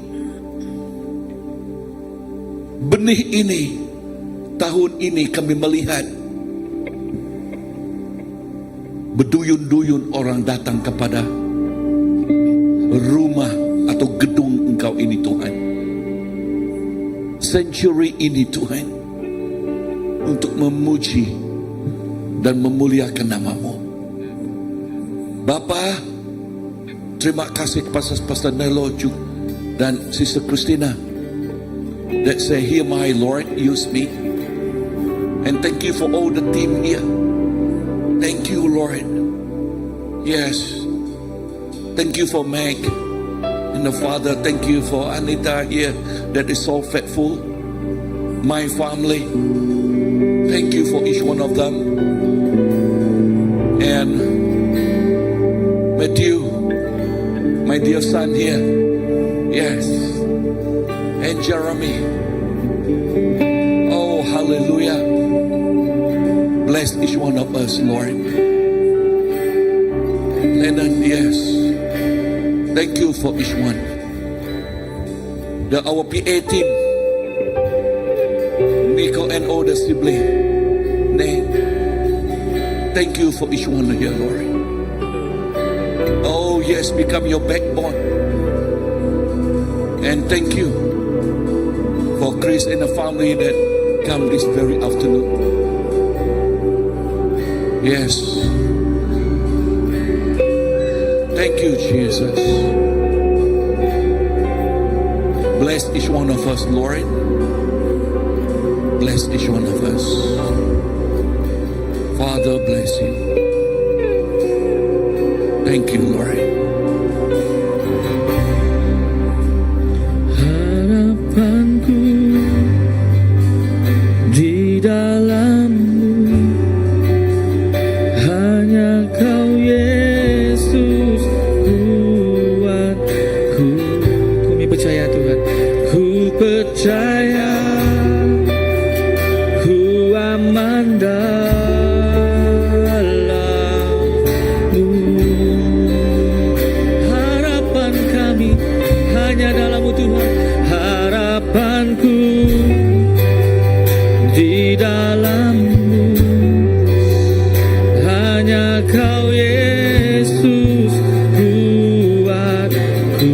Benih ini, tahun ini kami melihat berduyun-duyun orang datang kepada rumah atau gedung Engkau ini Tuhan. Century ini Tuhan, untuk memuji dan memuliakan nama-Mu. Bapa, terima kasih kepada Pastor Nelo dan Sister Christina that say, "Here my Lord, use me." And thank you for all the team here. Thank you, Lord. Yes. Thank you for Meg and the Father. Thank you for Anita here that is so faithful. My family. Thank you for each one of them. And Matthew, my dear son here. Yes. And Jeremy. Oh, hallelujah. Bless each one of us, Lord. Lennon, yes. Thank you for each one. Our PA team, Nico and all the sibling, thank you for each one here, Lord. Oh yes, become your backbone. And thank you for Chris and the family that come this very afternoon. Yes. Thank you, Jesus. Bless each one of us, Lord. Bless each one of us. Father, bless you. Thank you, Lord. Harapanku di dalam-Mu, hanya Kau Yesus kuatku. Kami percaya Tuhan. Ku percaya, ku aman dalam-Mu. Harapan kami hanya dalam-Mu Tuhan. Harapanku di dalam-Mu, hanya Kau Yesus kuatku.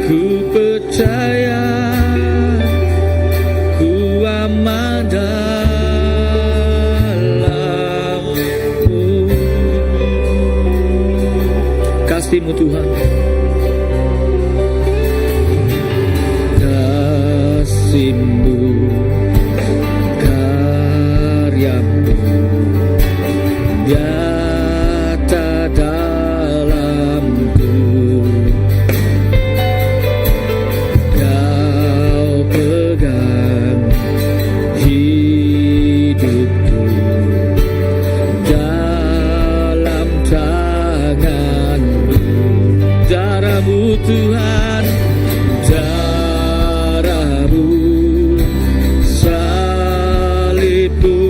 Ku percaya, ku aman dalam-Mu. Kasih-Mu Tuhan. kasih-Mu, karya-Mu nyata dalamku. Kau pegang hidupku dalam tangan-Mu. Darah-Mu Tuhan, darah-Mu, salib-Mu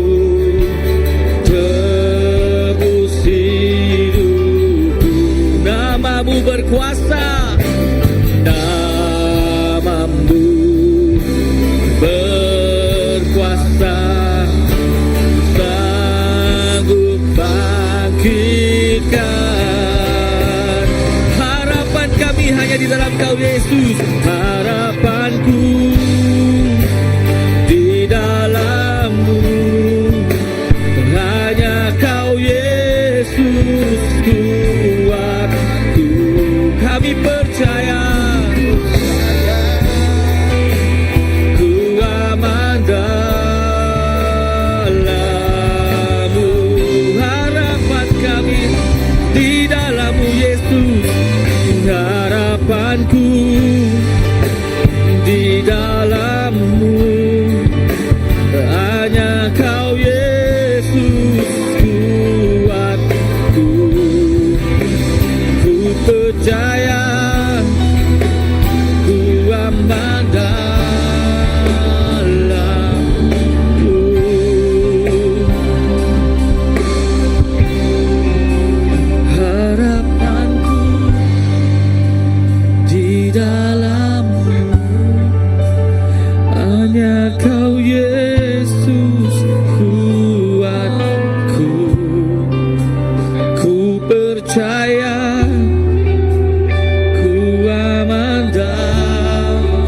tebus hidupku. Nama-Mu berkuasa, nama-Mu berkuasa, sanggup bangkitkan. Harapan kami hanya di dalam Kau Yesus, harapanku di dalam-Mu, hanya Kau Yesus kuatku. Kami percaya, ku aman dalam-Mu. Harapan kami di dalam-Mu Yesus, harapanku di dalam-Mu, hanya Kau Yesus kuatku. Ku percaya, ku aman dalam-Mu. Harapanku di dalam-Mu, hanya Kau Yesus kuatku. Ku percaya, ku aman dalam-Mu.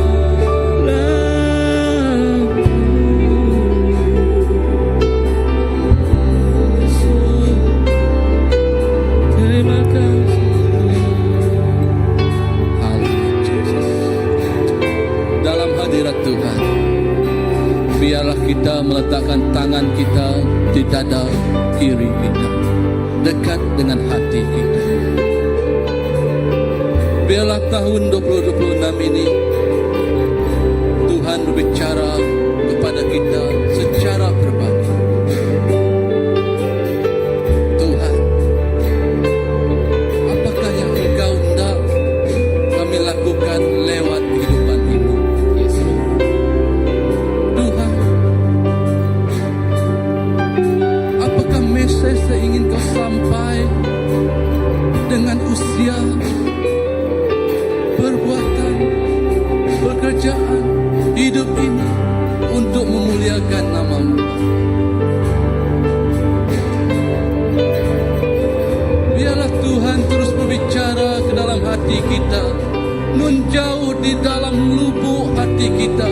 Terima kasih. Haleluya. Dalam hadirat Tuhan, biarlah kita meletakkan tangan kita di dada kiri kita, dekat dengan hati kita. Biarlah tahun 2026 ini Tuhan berbicara kepada kita secara pribadi. Tuhan, apakah yang Engkau hendak kami lakukan lewat kehidupan ini? Tuhan, apakah mesej yang ingin Kau sampai dengan usia, perbuatan, pekerjaan, hidup ini untuk memuliakan nama-Mu? Biarlah Tuhan terus berbicara ke dalam hati kita, menjauh di dalam lubuk hati kita.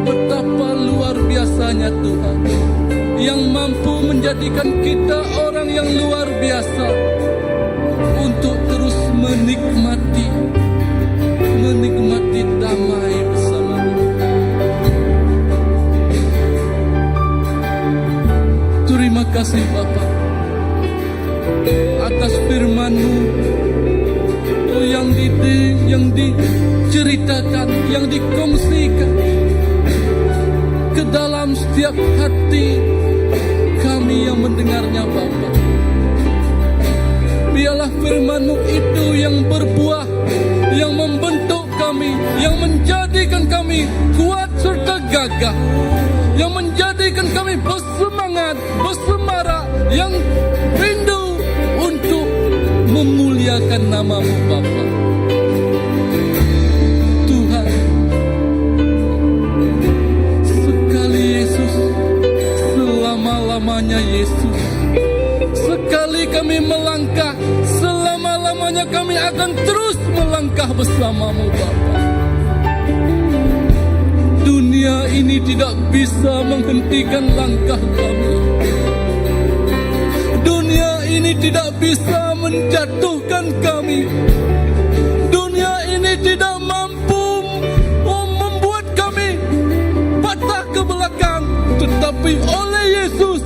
Betapa luar biasanya Tuhan, yang mampu menjadikan kita orang yang luar biasa untuk terus menikmati damai bersama-Mu. Terima kasih Bapa atas firman-Mu yang diceritakan, yang dikongsikan ke dalam setiap hati kami yang mendengarnya Bapa. Biarlah firman-Mu itu yang berbuah, yang membentuk kami, yang menjadikan kami kuat serta gagah, yang menjadikan kami bersemangat, bersemarak, yang rindu untuk memuliakan nama-Mu Bapa. Tuhan, sekali Yesus, selama-lamanya Yesus, sekali kami melangkah, selama-lamanya kami akan terus melangkah bersama-Mu Bapa. Dunia ini tidak bisa menghentikan langkah kami. Dunia ini tidak bisa menjatuhkan kami. Dunia ini tidak mampu membuat kami melangkah ke belakang, tetapi oleh Yesus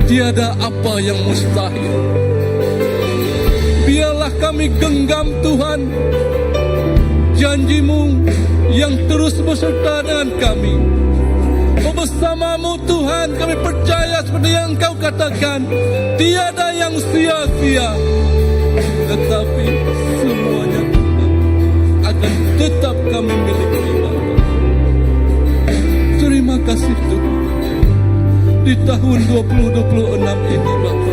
tiada apa yang mustahil. Biarlah kami genggam Tuhan janji-Mu yang terus beserta dengan kami. Bersamamu Tuhan, kami percaya seperti yang Engkau katakan, tiada yang sia-sia, tetapi semuanya Tuhan akan tetap kami miliki. Terima kasih Tuhan. Di tahun 2026 ini Bapa,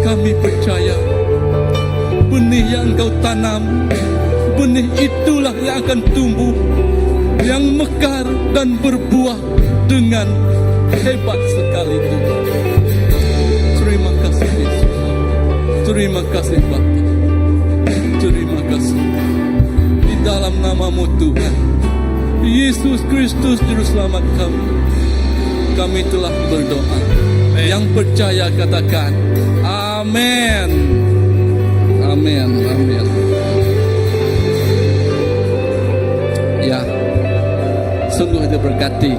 kami percaya benih yang Engkau tanam, benih itulah yang akan tumbuh, yang mekar dan berbuah dengan hebat sekali Tuhan. Terima kasih Yesus. Terima kasih Bapa. Terima kasih. Di dalam nama-Mu Tuhan, Yesus Kristus Juru Selamat kami telah berdoa. Yang percaya katakan amin. Amin. Amin. Ya, sungguh diberkati,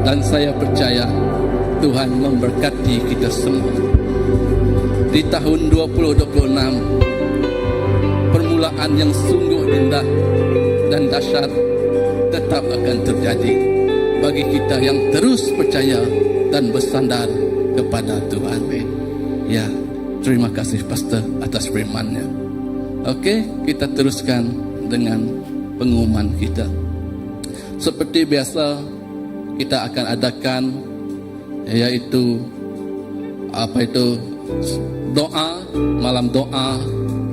dan saya percaya Tuhan memberkati kita semua. Di tahun 2026, permulaan yang sungguh indah dan dahsyat tetap akan terjadi bagi kita yang terus percaya dan bersandar kepada Tuhan. Ya, terima kasih Pastor atas firman-Nya. Oke, kita teruskan dengan pengumuman kita. Seperti biasa, kita akan adakan yaitu doa, malam doa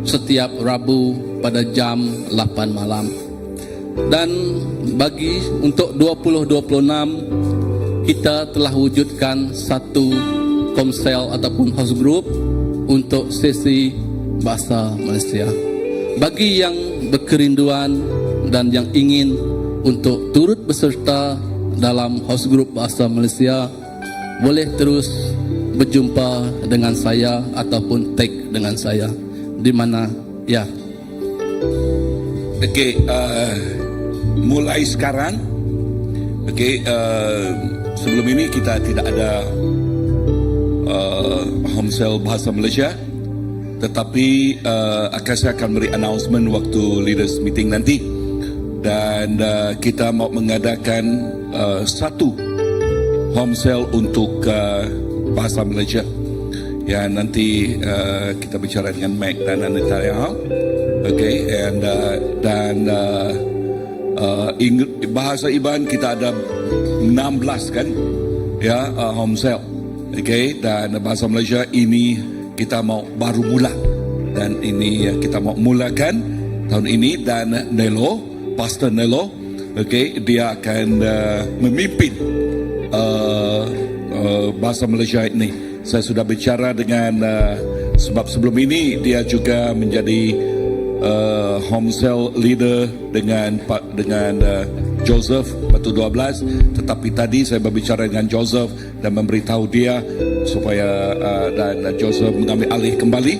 setiap Rabu pada jam 8 malam. Dan bagi untuk 2026 kita telah wujudkan satu komsel ataupun house group untuk sesi bahasa Malaysia. Bagi yang berkerinduan dan yang ingin untuk turut beserta dalam house group bahasa Malaysia, boleh terus berjumpa dengan saya ataupun tag dengan saya di mana ya. Okey, mulai sekarang, sebelum ini kita tidak ada home sale bahasa Malaysia, tetapi saya akan beri announcement waktu leaders meeting nanti, dan kita mau mengadakan satu home sale untuk bahasa Malaysia. Ya, nanti kita bicara dengan Mac dan Anita ya. Okay, dan bahasa Iban kita ada 16 kan, ya, home sale. Okay, dan bahasa Malaysia ini kita mau baru mula, dan ini kita mau mulakan tahun ini, dan Nelo, Pastor Nelo, okay, dia akan memimpin bahasa Malaysia ini. Saya sudah bicara dengan sebab sebelum ini dia juga menjadi home sale leader dengan Joseph Batu 12, tetapi tadi saya berbicara dengan Joseph dan memberitahu dia supaya dan Joseph mengambil alih kembali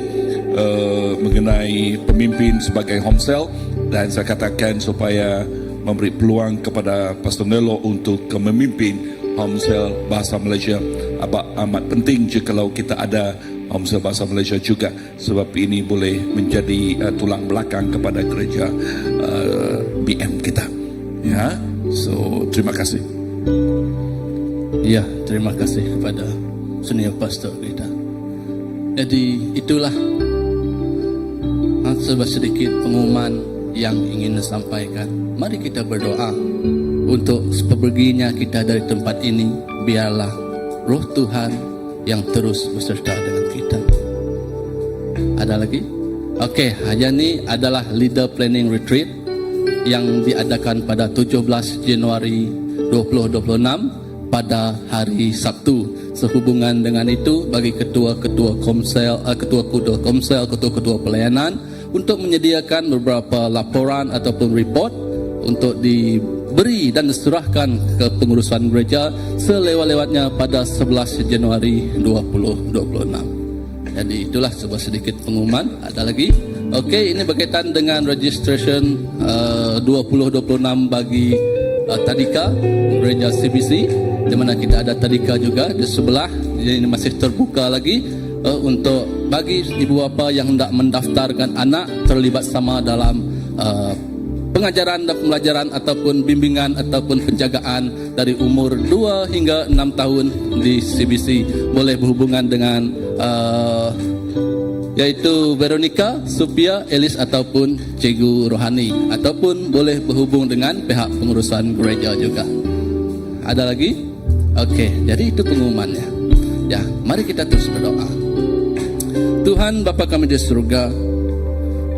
mengenai pemimpin sebagai home sale, dan saya katakan supaya memberi peluang kepada Pastor Nelo untuk memimpin home sale bahasa Malaysia. Amat penting jikalau kita ada home sale bahasa Malaysia juga, sebab ini boleh menjadi tulang belakang kepada gereja BM kita. Ya, so terima kasih. Ya, terima kasih kepada senior pastor kita. Jadi itulah sedikit pengumuman yang ingin disampaikan. Mari kita berdoa untuk seperginya kita dari tempat ini. Biarlah Roh Tuhan yang terus beserta dengan kita. Ada lagi? Okey, hari ini adalah Leader Planning Retreat yang diadakan pada 17 Januari 2026 pada hari Sabtu. Sehubungan dengan itu, bagi ketua-ketua komsel, ketua-ketua pelayanan untuk menyediakan beberapa laporan ataupun report untuk diberi dan diserahkan ke pengurusan gereja selewat-lewatnya pada 11 Januari 2026. Jadi itulah sebuah sedikit pengumuman. Ada lagi? Okey, ini berkaitan dengan registration 2026 bagi tadika gereja CBC, di mana kita ada tadika juga di sebelah. Jadi ini masih terbuka lagi untuk bagi ibu bapa yang hendak mendaftarkan anak terlibat sama dalam pengajaran dan pembelajaran ataupun bimbingan ataupun penjagaan dari umur 2 hingga 6 tahun di CBC. Boleh berhubungan dengan yaitu Veronica, Sophia, Elis ataupun Cikgu Rohani, ataupun boleh berhubung dengan pihak pengurusan gereja juga. Ada lagi? Okey, jadi itu pengumumannya. Ya, mari kita terus berdoa. Tuhan Bapa kami di surga,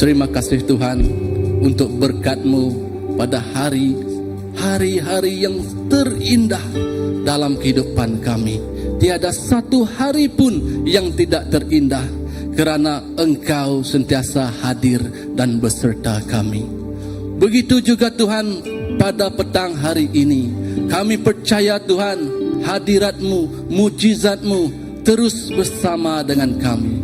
terima kasih Tuhan untuk berkat-Mu pada hari-hari yang terindah dalam kehidupan kami. Tiada satu hari pun yang tidak terindah, kerana Engkau sentiasa hadir dan beserta kami. Begitu juga Tuhan pada petang hari ini, kami percaya Tuhan hadirat-Mu, mujizat-Mu terus bersama dengan kami.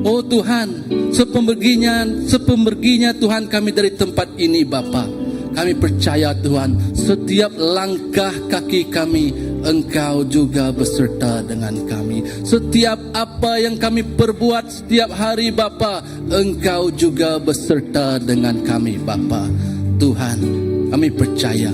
Oh Tuhan, sepemerginya Tuhan kami dari tempat ini Bapa, kami percaya Tuhan setiap langkah kaki kami Engkau juga beserta dengan kami. Setiap apa yang kami perbuat setiap hari Bapa, Engkau juga beserta dengan kami Bapa. Tuhan, kami percaya